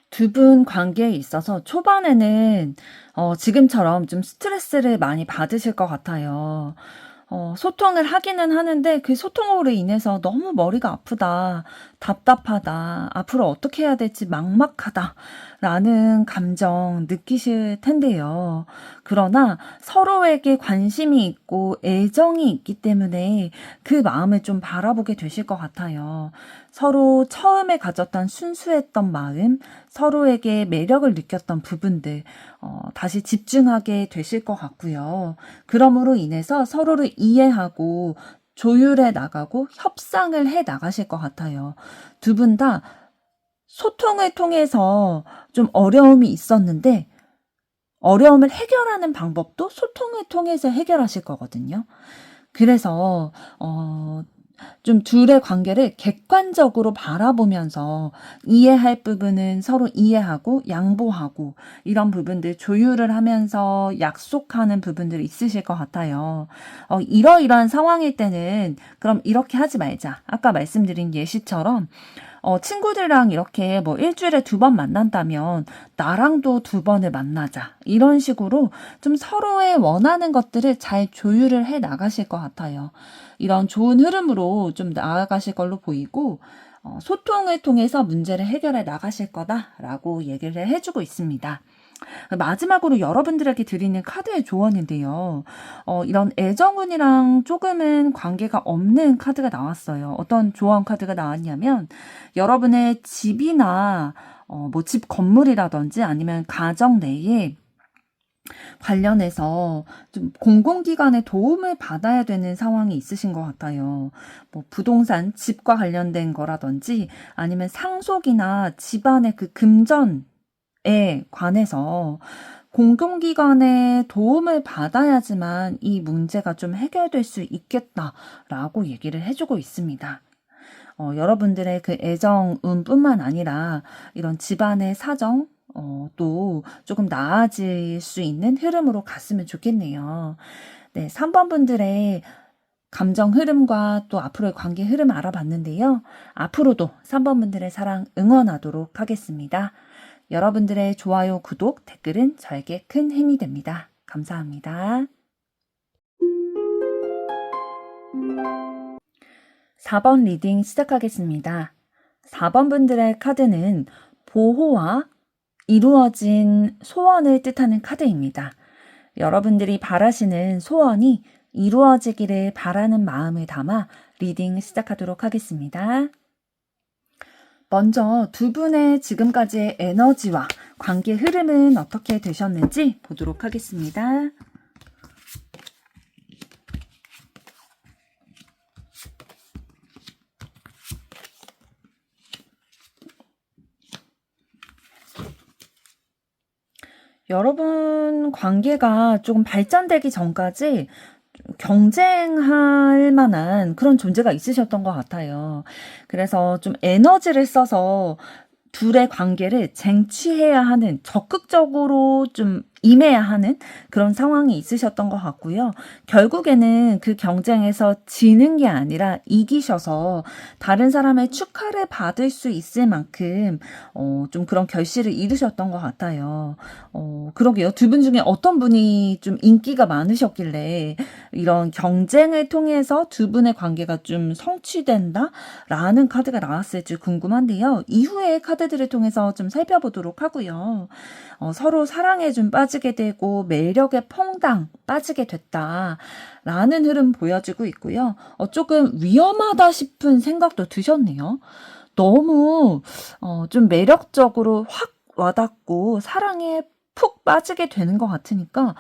두 분 관계에 있어서 초반에는 지금처럼 좀 스트레스를 많이 받으실 것 같아요. 소통을 하기는 하는데 그 소통으로 인해서 너무 머리가 아프다, 답답하다, 앞으로 어떻게 해야 될지 막막하다 라는 감정 느끼실 텐데요. 그러나 서로에게 관심이 있고 애정이 있기 때문에 그 마음을 좀 바라보게 되실 것 같아요. 서로 처음에 가졌던 순수했던 마음, 서로에게 매력을 느꼈던 부분들, 다시 집중하게 되실 것 같고요. 그러므로 인해서 서로를 이해하고 조율해 나가고 협상을 해 나가실 것 같아요. 두 분 다 소통을 통해서 좀 어려움이 있었는데 어려움을 해결하는 방법도 소통을 통해서 해결하실 거거든요. 그래서 좀 둘의 관계를 객관적으로 바라보면서 이해할 부분은 서로 이해하고 양보하고 이런 부분들 조율을 하면서 약속하는 부분들이 있으실 것 같아요. 이러이러한 상황일 때는 그럼 이렇게 하지 말자. 아까 말씀드린 예시처럼 친구들이랑 이렇게 뭐 일주일에 2번 만난다면 나랑도 2번을 만나자. 이런 식으로 좀 서로의 원하는 것들을 잘 조율을 해 나가실 것 같아요. 이런 좋은 흐름으로 좀 나아가실 걸로 보이고 소통을 통해서 문제를 해결해 나가실 거다라고 얘기를 해주고 있습니다. 마지막으로 여러분들에게 드리는 카드의 조언인데요. 이런 애정운이랑 조금은 관계가 없는 카드가 나왔어요. 어떤 조언 카드가 나왔냐면 여러분의 집이나 뭐 집 건물이라든지 아니면 가정 내에 관련해서 좀 공공기관의 도움을 받아야 되는 상황이 있으신 것 같아요. 뭐 부동산, 집과 관련된 거라든지 아니면 상속이나 집안의 그 금전에 관해서 공공기관의 도움을 받아야지만 이 문제가 좀 해결될 수 있겠다라고 얘기를 해주고 있습니다. 여러분들의 그 애정운뿐만 아니라 이런 집안의 사정, 또 조금 나아질 수 있는 흐름으로 갔으면 좋겠네요. 네, 3번 분들의 감정 흐름과 또 앞으로의 관계 흐름 알아봤는데요. 앞으로도 3번 분들의 사랑 응원하도록 하겠습니다. 여러분들의 좋아요, 구독, 댓글은 저에게 큰 힘이 됩니다. 감사합니다. 4번 리딩 시작하겠습니다. 4번 분들의 카드는 보호와 이루어진 소원을 뜻하는 카드입니다. 여러분들이 바라시는 소원이 이루어지기를 바라는 마음을 담아 리딩 시작하도록 하겠습니다. 먼저 두 분의 지금까지의 에너지와 관계 흐름은 어떻게 되셨는지 보도록 하겠습니다. 여러분 관계가 조금 발전되기 전까지 경쟁할 만한 그런 존재가 있으셨던 것 같아요. 그래서 좀 에너지를 써서 둘의 관계를 쟁취해야 하는, 적극적으로 좀 임해야 하는 그런 상황이 있으셨던 것 같고요. 결국에는 그 경쟁에서 지는 게 아니라 이기셔서 다른 사람의 축하를 받을 수 있을 만큼 좀 그런 결실을 이루셨던 것 같아요. 그러게요. 두 분 중에 어떤 분이 좀 인기가 많으셨길래 이런 경쟁을 통해서 두 분의 관계가 좀 성취된다라는 카드가 나왔을지 궁금한데요. 이후의 카드들을 통해서 좀 살펴보도록 하고요. 서로 사랑에 좀 빠지게 되고 매력에 퐁당 빠지게 됐다라는 흐름 보여지고 있고요. 조금 위험하다 싶은 생각도 드셨네요. 너무 좀 매력적으로 확 와닿고 사랑에 푹 빠지게 되는 것 같으니까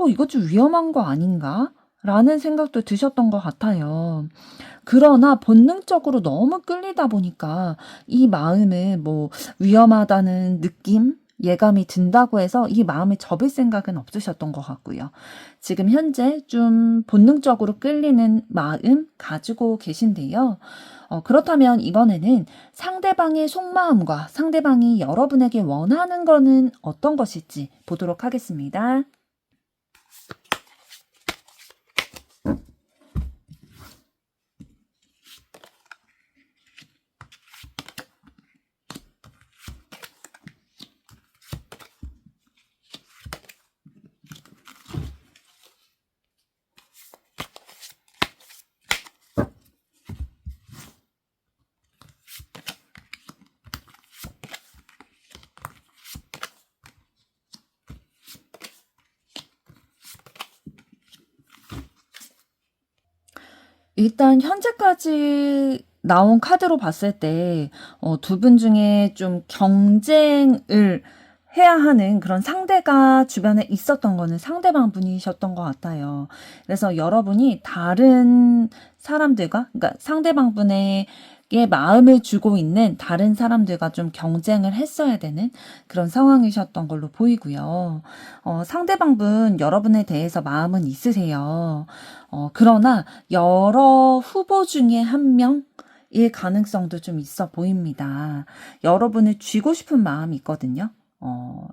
이거 좀 위험한 거 아닌가? 라는 생각도 드셨던 것 같아요. 그러나 본능적으로 너무 끌리다 보니까 이 마음을 뭐 위험하다는 느낌, 예감이 든다고 해서 이 마음을 접을 생각은 없으셨던 것 같고요. 지금 현재 좀 본능적으로 끌리는 마음 가지고 계신데요. 그렇다면 이번에는 상대방의 속마음과 상대방이 여러분에게 원하는 거는 어떤 것일지 보도록 하겠습니다. 일단 현재까지 나온 카드로 봤을 때 두 분 중에 좀 경쟁을 해야 하는 그런 상대가 주변에 있었던 거는 상대방 분이셨던 것 같아요. 그래서 여러분이 다른 사람들과, 그러니까 상대방 분에게 마음을 주고 있는 다른 사람들과 좀 경쟁을 했어야 되는 그런 상황이셨던 걸로 보이고요. 상대방 분 여러분에 대해서 마음은 있으세요. 그러나 여러 후보 중에 한 명일 가능성도 좀 있어 보입니다. 여러분을 쥐고 싶은 마음이 있거든요.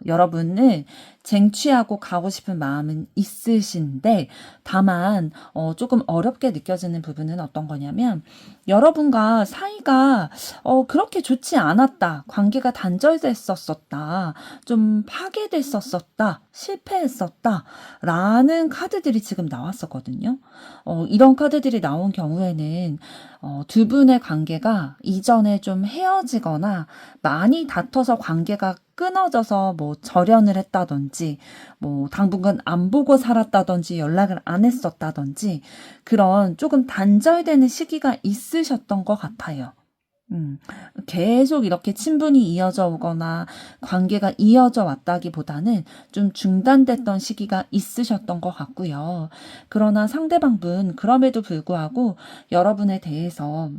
여러분을 쟁취하고 가고 싶은 마음은 있으신데, 다만, 조금 어렵게 느껴지는 부분은 어떤 거냐면, 여러분과 사이가, 그렇게 좋지 않았다. 관계가 단절됐었었다. 좀 파괴됐었었다. 실패했었다. 라는 카드들이 지금 나왔었거든요. 이런 카드들이 나온 경우에는, 두 분의 관계가 이전에 좀 헤어지거나 많이 다퉈서 관계가 끊어져서 뭐 절연을 했다든지 뭐 당분간 안 보고 살았다든지 연락을 안 했었다든지 그런 조금 단절되는 시기가 있으셨던 것 같아요. 계속 이렇게 친분이 이어져 오거나 관계가 이어져 왔다기보다는 좀 중단됐던 시기가 있으셨던 것 같고요. 그러나 상대방분 그럼에도 불구하고 여러분에 대해서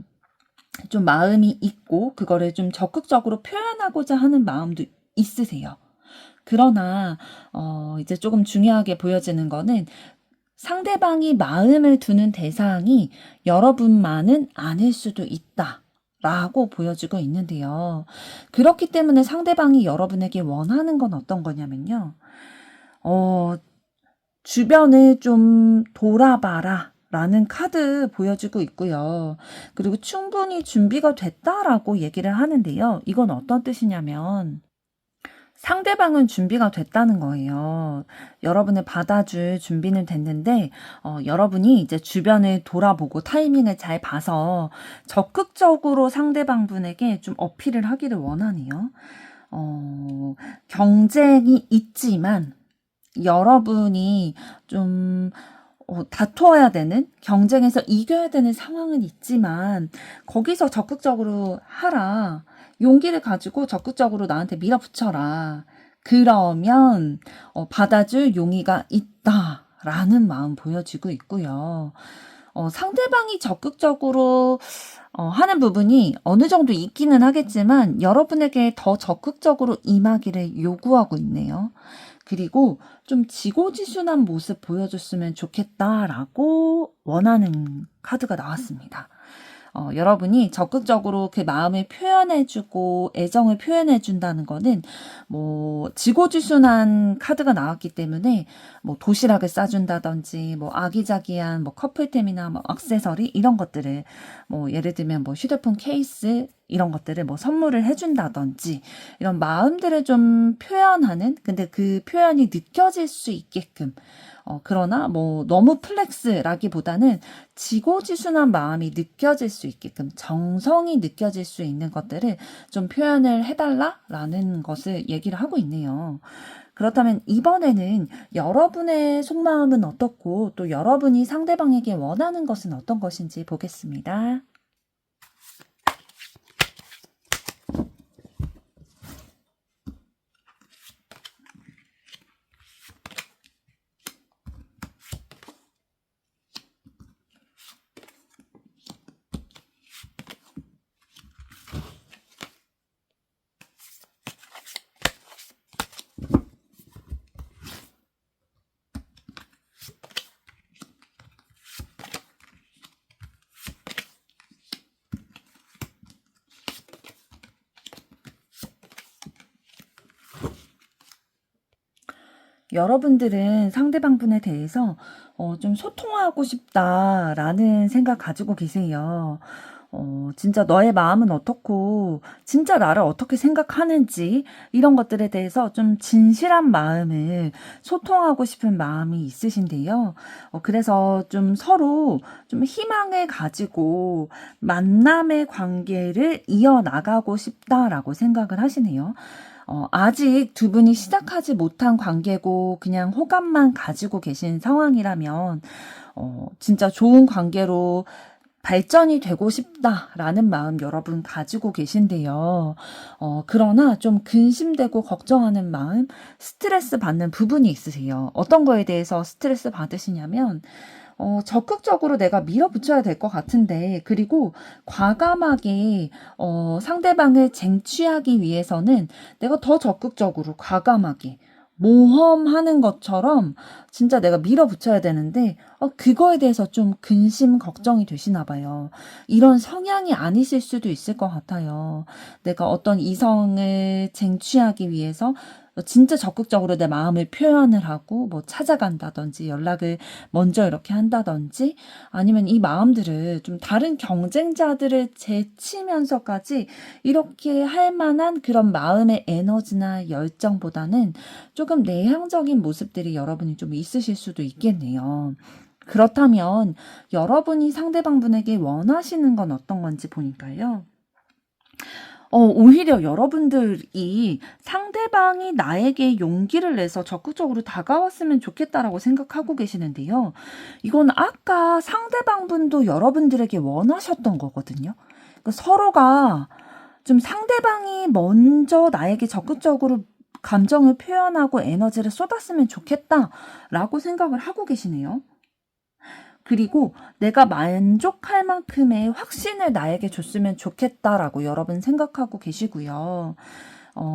좀 마음이 있고 그거를 좀 적극적으로 표현하고자 하는 마음도 있으세요. 그러나 이제 조금 중요하게 보여지는 거는 상대방이 마음을 두는 대상이 여러분만은 아닐 수도 있다. 라고 보여지고 있는데요. 그렇기 때문에 상대방이 여러분에게 원하는 건 어떤 거냐면요. 주변을 좀 돌아봐라. 라는 카드 보여지고 있고요. 그리고 충분히 준비가 됐다라고 얘기를 하는데요. 이건 어떤 뜻이냐면 상대방은 준비가 됐다는 거예요. 여러분을 받아줄 준비는 됐는데, 여러분이 이제 주변을 돌아보고 타이밍을 잘 봐서 적극적으로 상대방분에게 좀 어필을 하기를 원하네요. 경쟁이 있지만, 여러분이 좀 다투어야 되는, 경쟁에서 이겨야 되는 상황은 있지만 거기서 적극적으로 하라. 용기를 가지고 적극적으로 나한테 밀어붙여라. 그러면 받아줄 용의가 있다라는 마음 보여지고 있고요. 상대방이 적극적으로 하는 부분이 어느 정도 있기는 하겠지만 여러분에게 더 적극적으로 임하기를 요구하고 있네요. 그리고 좀 지고지순한 모습 보여줬으면 좋겠다라고 원하는 카드가 나왔습니다. 여러분이 적극적으로 그 마음을 표현해주고 애정을 표현해준다는 거는 뭐 지고지순한 카드가 나왔기 때문에 뭐 도시락을 싸준다든지 뭐 아기자기한 뭐 커플템이나 뭐 액세서리 이런 것들을 뭐 예를 들면 뭐 휴대폰 케이스 이런 것들을 뭐 선물을 해준다든지 이런 마음들을 좀 표현하는 근데 그 표현이 느껴질 수 있게끔 그러나 뭐 너무 플렉스라기보다는 지고지순한 마음이 느껴질 수 있게끔 정성이 느껴질 수 있는 것들을 좀 표현을 해달라라는 것을 얘기를 하고 있네요. 그렇다면 이번에는 여러분의 속마음은 어떻고 또 여러분이 상대방에게 원하는 것은 어떤 것인지 보겠습니다. 여러분들은 상대방분에 대해서 좀 소통하고 싶다라는 생각 가지고 계세요. 진짜 너의 마음은 어떻고, 진짜 나를 어떻게 생각하는지, 이런 것들에 대해서 좀 진실한 마음을 소통하고 싶은 마음이 있으신데요. 그래서 좀 서로 좀 희망을 가지고 만남의 관계를 이어나가고 싶다라고 생각을 하시네요. 아직 두 분이 시작하지 못한 관계고 그냥 호감만 가지고 계신 상황이라면 진짜 좋은 관계로 발전이 되고 싶다라는 마음 여러분 가지고 계신데요. 그러나 좀 근심되고 걱정하는 마음, 스트레스 받는 부분이 있으세요. 어떤 거에 대해서 스트레스 받으시냐면 적극적으로 내가 밀어붙여야 될 것 같은데, 그리고 과감하게, 상대방을 쟁취하기 위해서는 내가 더 적극적으로, 과감하게, 모험하는 것처럼 진짜 내가 밀어붙여야 되는데, 그거에 대해서 좀 근심, 걱정이 되시나 봐요. 이런 성향이 아니실 수도 있을 것 같아요. 내가 어떤 이성을 쟁취하기 위해서 진짜 적극적으로 내 마음을 표현을 하고 뭐 찾아간다든지 연락을 먼저 이렇게 한다든지 아니면 이 마음들을 좀 다른 경쟁자들을 제치면서까지 이렇게 할 만한 그런 마음의 에너지나 열정보다는 조금 내향적인 모습들이 여러분이 좀 있으실 수도 있겠네요. 그렇다면 여러분이 상대방분에게 원하시는 건 어떤 건지 보니까요. 오히려 여러분들이 상대방이 나에게 용기를 내서 적극적으로 다가왔으면 좋겠다라고 생각하고 계시는데요. 이건 아까 상대방분도 여러분들에게 원하셨던 거거든요. 그러니까 서로가 좀 상대방이 먼저 나에게 적극적으로 감정을 표현하고 에너지를 쏟았으면 좋겠다라고 생각을 하고 계시네요. 그리고 내가 만족할 만큼의 확신을 나에게 줬으면 좋겠다라고 여러분 생각하고 계시고요.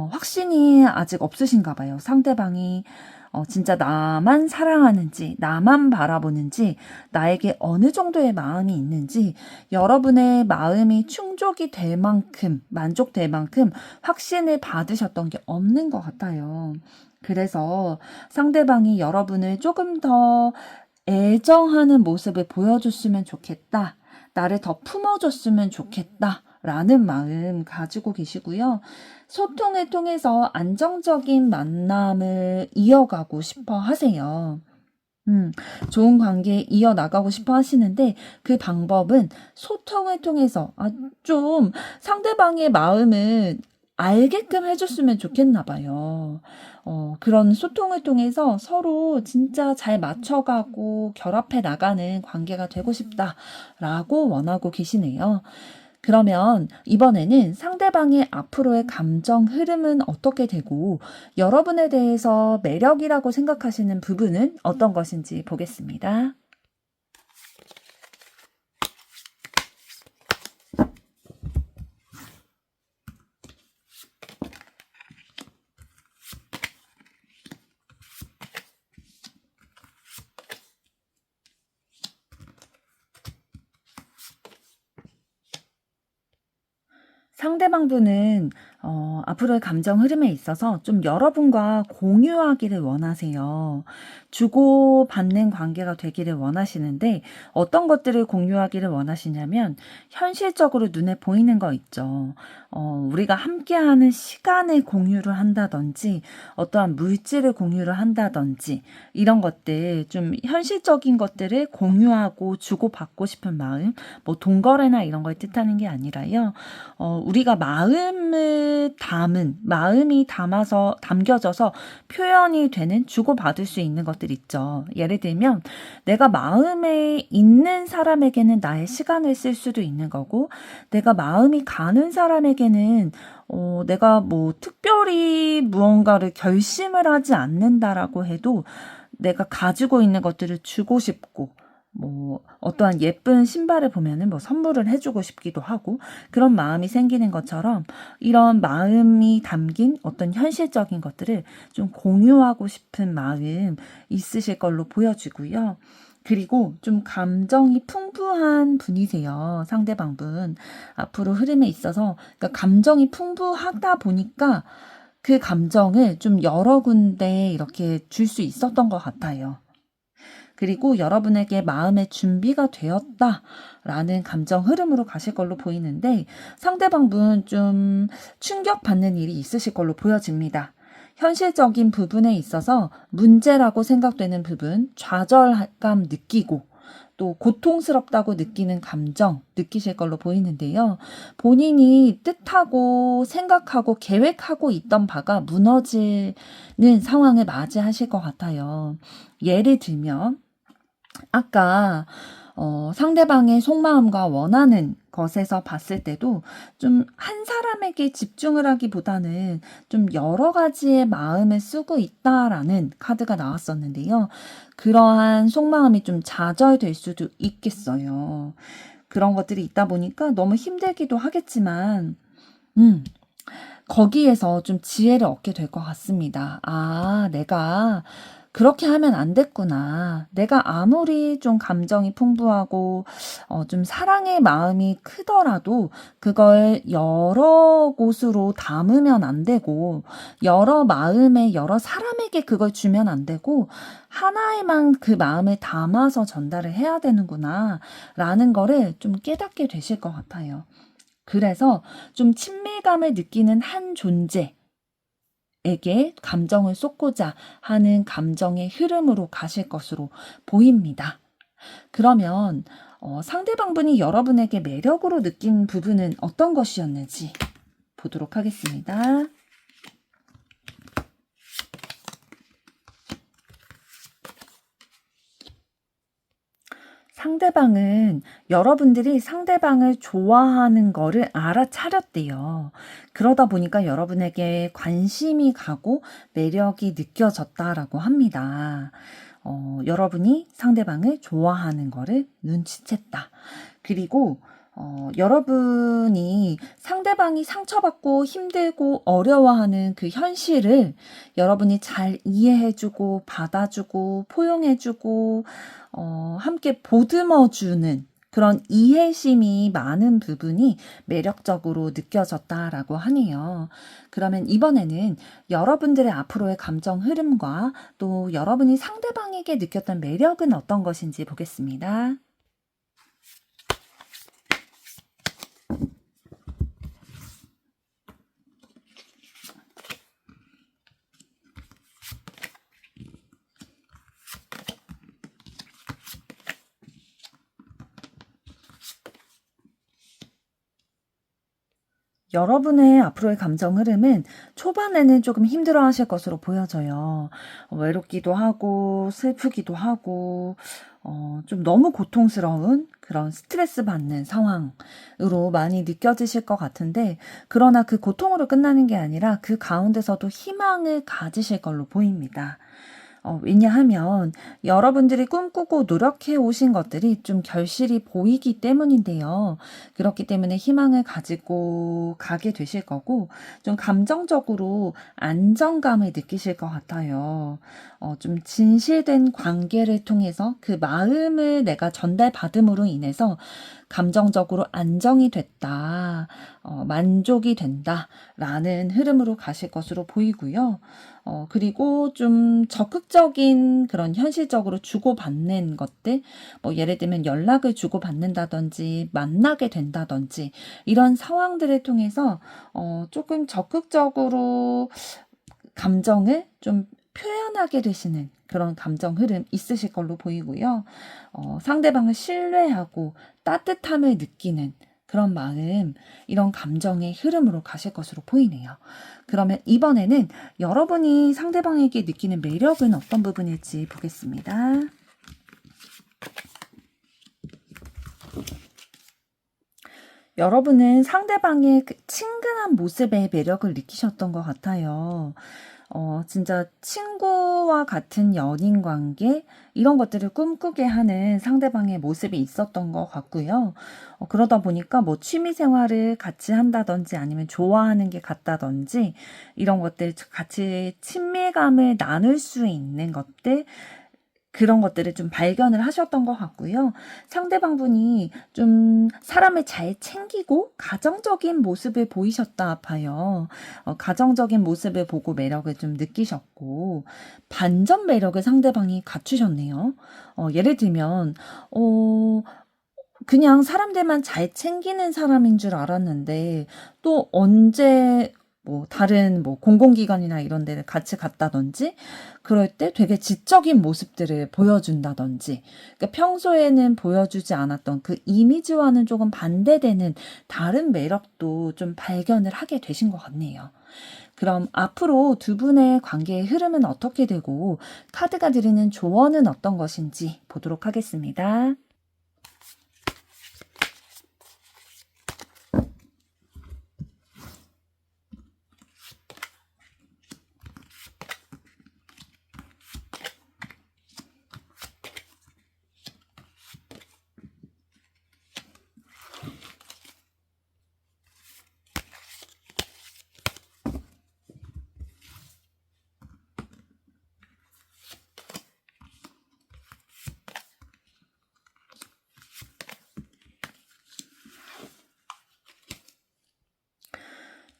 확신이 아직 없으신가 봐요. 상대방이 진짜 나만 사랑하는지, 나만 바라보는지, 나에게 어느 정도의 마음이 있는지, 여러분의 마음이 충족이 될 만큼, 만족될 만큼 확신을 받으셨던 게 없는 것 같아요. 그래서 상대방이 여러분을 조금 더 애정하는 모습을 보여줬으면 좋겠다. 나를 더 품어줬으면 좋겠다. 라는 마음 가지고 계시고요. 소통을 통해서 안정적인 만남을 이어가고 싶어 하세요. 좋은 관계 이어나가고 싶어 하시는데 그 방법은 소통을 통해서 좀 상대방의 마음을 알게끔 해줬으면 좋겠나 봐요. 그런 소통을 통해서 서로 진짜 잘 맞춰가고 결합해 나가는 관계가 되고 싶다라고 원하고 계시네요. 그러면 이번에는 상대방의 앞으로의 감정 흐름은 어떻게 되고 여러분에 대해서 매력이라고 생각하시는 부분은 어떤 것인지 보겠습니다. 상대방 분은 앞으로의 감정 흐름에 있어서 좀 여러분과 공유하기를 원하세요. 주고받는 관계가 되기를 원하시는데 어떤 것들을 공유하기를 원하시냐면 현실적으로 눈에 보이는 거 있죠. 우리가 함께하는 시간을 공유를 한다든지 어떠한 물질을 공유를 한다든지 이런 것들 좀 현실적인 것들을 공유하고 주고받고 싶은 마음 뭐 돈거래나 이런 걸 뜻하는 게 아니라요. 우리가 마음이 담겨져서 표현이 되는 주고받을 수 있는 것들 있죠. 예를 들면 내가 마음에 있는 사람에게는 나의 시간을 쓸 수도 있는 거고 내가 마음이 가는 사람에게는 내가 뭐 특별히 무언가를 결심을 하지 않는다라고 해도 내가 가지고 있는 것들을 주고 싶고 뭐 어떠한 예쁜 신발을 보면은 뭐 선물을 해주고 싶기도 하고 그런 마음이 생기는 것처럼 이런 마음이 담긴 어떤 현실적인 것들을 좀 공유하고 싶은 마음 있으실 걸로 보여지고요. 그리고 좀 감정이 풍부한 분이세요. 상대방분. 앞으로 흐름에 있어서 그러니까 감정이 풍부하다 보니까 그 감정을 좀 여러 군데 이렇게 줄 수 있었던 것 같아요. 그리고 여러분에게 마음의 준비가 되었다라는 감정 흐름으로 가실 걸로 보이는데 상대방분 좀 충격받는 일이 있으실 걸로 보여집니다. 현실적인 부분에 있어서 문제라고 생각되는 부분, 좌절감 느끼고 또 고통스럽다고 느끼는 감정 느끼실 걸로 보이는데요. 본인이 뜻하고 생각하고 계획하고 있던 바가 무너지는 상황을 맞이하실 것 같아요. 예를 들면 아까 상대방의 속마음과 원하는 것에서 봤을 때도 좀 한 사람에게 집중을 하기보다는 좀 여러 가지의 마음을 쓰고 있다라는 카드가 나왔었는데요. 그러한 속마음이 좀 좌절될 수도 있겠어요. 그런 것들이 있다 보니까 너무 힘들기도 하겠지만, 거기에서 좀 지혜를 얻게 될 것 같습니다. 내가 그렇게 하면 안 됐구나. 내가 아무리 좀 감정이 풍부하고, 좀 사랑의 마음이 크더라도, 그걸 여러 곳으로 담으면 안 되고, 여러 마음에, 여러 사람에게 그걸 주면 안 되고, 하나에만 그 마음을 담아서 전달을 해야 되는구나. 라는 거를 좀 깨닫게 되실 것 같아요. 그래서 좀 친밀감을 느끼는 한 존재에게 감정을 쏟고자 하는 감정의 흐름으로 가실 것으로 보입니다. 그러면 상대방분이 여러분에게 매력으로 느낀 부분은 어떤 것이었는지 보도록 하겠습니다. 상대방은 여러분들이 상대방을 좋아하는 거를 알아차렸대요. 그러다 보니까 여러분에게 관심이 가고 매력이 느껴졌다라고 합니다. 여러분이 상대방을 좋아하는 거를 눈치챘다. 그리고 여러분이 상대방이 상처받고 힘들고 어려워하는 그 현실을 여러분이 잘 이해해주고 받아주고 포용해주고 함께 보듬어주는 그런 이해심이 많은 부분이 매력적으로 느껴졌다라고 하네요. 그러면 이번에는 여러분들의 앞으로의 감정 흐름과 또 여러분이 상대방에게 느꼈던 매력은 어떤 것인지 보겠습니다. 여러분의 앞으로의 감정 흐름은 초반에는 조금 힘들어 하실 것으로 보여져요. 외롭기도 하고, 슬프기도 하고, 좀 너무 고통스러운 그런 스트레스 받는 상황으로 많이 느껴지실 것 같은데, 그러나 그 고통으로 끝나는 게 아니라 그 가운데서도 희망을 가지실 걸로 보입니다. 왜냐하면 여러분들이 꿈꾸고 노력해 오신 것들이 좀 결실이 보이기 때문인데요. 그렇기 때문에 희망을 가지고 가게 되실 거고, 좀 감정적으로 안정감을 느끼실 것 같아요. 좀 진실된 관계를 통해서 그 마음을 내가 전달받음으로 인해서 감정적으로 안정이 됐다, 만족이 된다라는 흐름으로 가실 것으로 보이고요. 그리고 좀 적극적인 그런 현실적으로 주고받는 것들, 뭐 예를 들면 연락을 주고받는다든지 만나게 된다든지 이런 상황들을 통해서 조금 적극적으로 감정을 좀 표현하게 되시는 그런 감정 흐름 있으실 걸로 보이고요. 상대방을 신뢰하고 따뜻함을 느끼는 그런 마음, 이런 감정의 흐름으로 가실 것으로 보이네요. 그러면 이번에는 여러분이 상대방에게 느끼는 매력은 어떤 부분일지 보겠습니다. 여러분은 상대방의 그 친근한 모습에 매력을 느끼셨던 것 같아요. 진짜 친구와 같은 연인 관계, 이런 것들을 꿈꾸게 하는 상대방의 모습이 있었던 것 같고요. 그러다 보니까 뭐 취미 생활을 같이 한다든지 아니면 좋아하는 게 같다든지 이런 것들 같이 친밀감을 나눌 수 있는 것들, 그런 것들을 좀 발견을 하셨던 것 같고요. 상대방분이 좀 사람을 잘 챙기고 가정적인 모습을 보이셨다 봐요. 가정적인 모습을 보고 매력을 좀 느끼셨고, 반전 매력을 상대방이 갖추셨네요. 예를 들면, 그냥 사람들만 잘 챙기는 사람인 줄 알았는데, 또 언제 뭐 다른 뭐 공공기관이나 이런 데를 같이 갔다든지 그럴 때 되게 지적인 모습들을 보여준다든지, 그러니까 평소에는 보여주지 않았던 그 이미지와는 조금 반대되는 다른 매력도 좀 발견을 하게 되신 것 같네요. 그럼 앞으로 두 분의 관계의 흐름은 어떻게 되고 카드가 드리는 조언은 어떤 것인지 보도록 하겠습니다.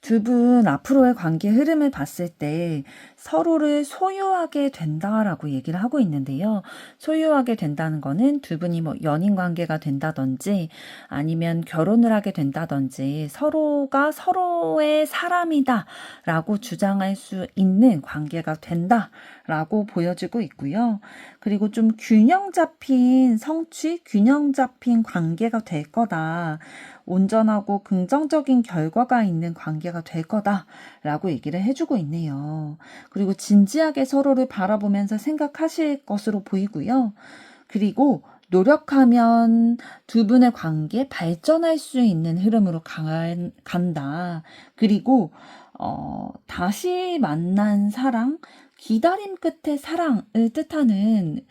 두 분 앞으로의 관계 흐름을 봤을 때 서로를 소유하게 된다라고 얘기를 하고 있는데요. 소유하게 된다는 거는 두 분이 뭐 연인 관계가 된다든지 아니면 결혼을 하게 된다든지 서로가 서로의 사람이다라고 주장할 수 있는 관계가 된다라고 보여지고 있고요. 그리고 좀 균형 잡힌 성취, 균형 잡힌 관계가 될 거다. 온전하고 긍정적인 결과가 있는 관계가 될 거다라고 얘기를 해주고 있네요. 그리고 진지하게 서로를 바라보면서 생각하실 것으로 보이고요. 그리고 노력하면 두 분의 관계 발전할 수 있는 흐름으로 간다. 그리고 다시 만난 사랑, 기다림 끝의 사랑을 뜻하는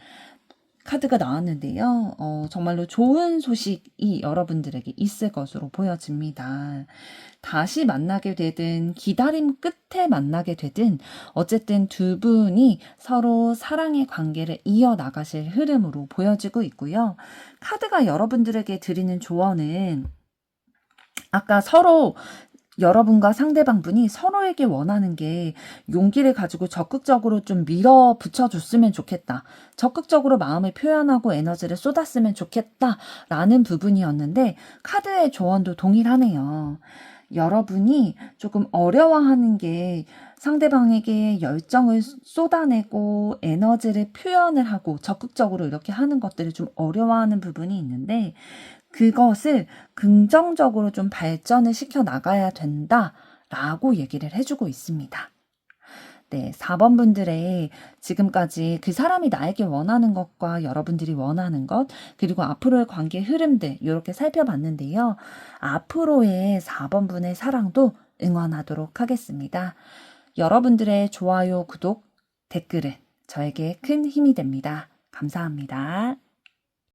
카드가 나왔는데요. 정말로 좋은 소식이 여러분들에게 있을 것으로 보여집니다. 다시 만나게 되든 기다림 끝에 만나게 되든 어쨌든 두 분이 서로 사랑의 관계를 이어나가실 흐름으로 보여지고 있고요. 카드가 여러분들에게 드리는 조언은 아까 서로 여러분과 상대방분이 서로에게 원하는 게 용기를 가지고 적극적으로 좀 밀어붙여 줬으면 좋겠다. 적극적으로 마음을 표현하고 에너지를 쏟았으면 좋겠다. 라는 부분이었는데 카드의 조언도 동일하네요. 여러분이 조금 어려워하는 게 상대방에게 열정을 쏟아내고 에너지를 표현을 하고 적극적으로 이렇게 하는 것들을 좀 어려워하는 부분이 있는데, 그것을 긍정적으로 좀 발전을 시켜 나가야 된다라고 얘기를 해주고 있습니다. 네, 4번 분들의 지금까지 그 사람이 나에게 원하는 것과 여러분들이 원하는 것, 그리고 앞으로의 관계 흐름들 이렇게 살펴봤는데요. 앞으로의 4번 분의 사랑도 응원하도록 하겠습니다. 여러분들의 좋아요, 구독, 댓글은 저에게 큰 힘이 됩니다. 감사합니다.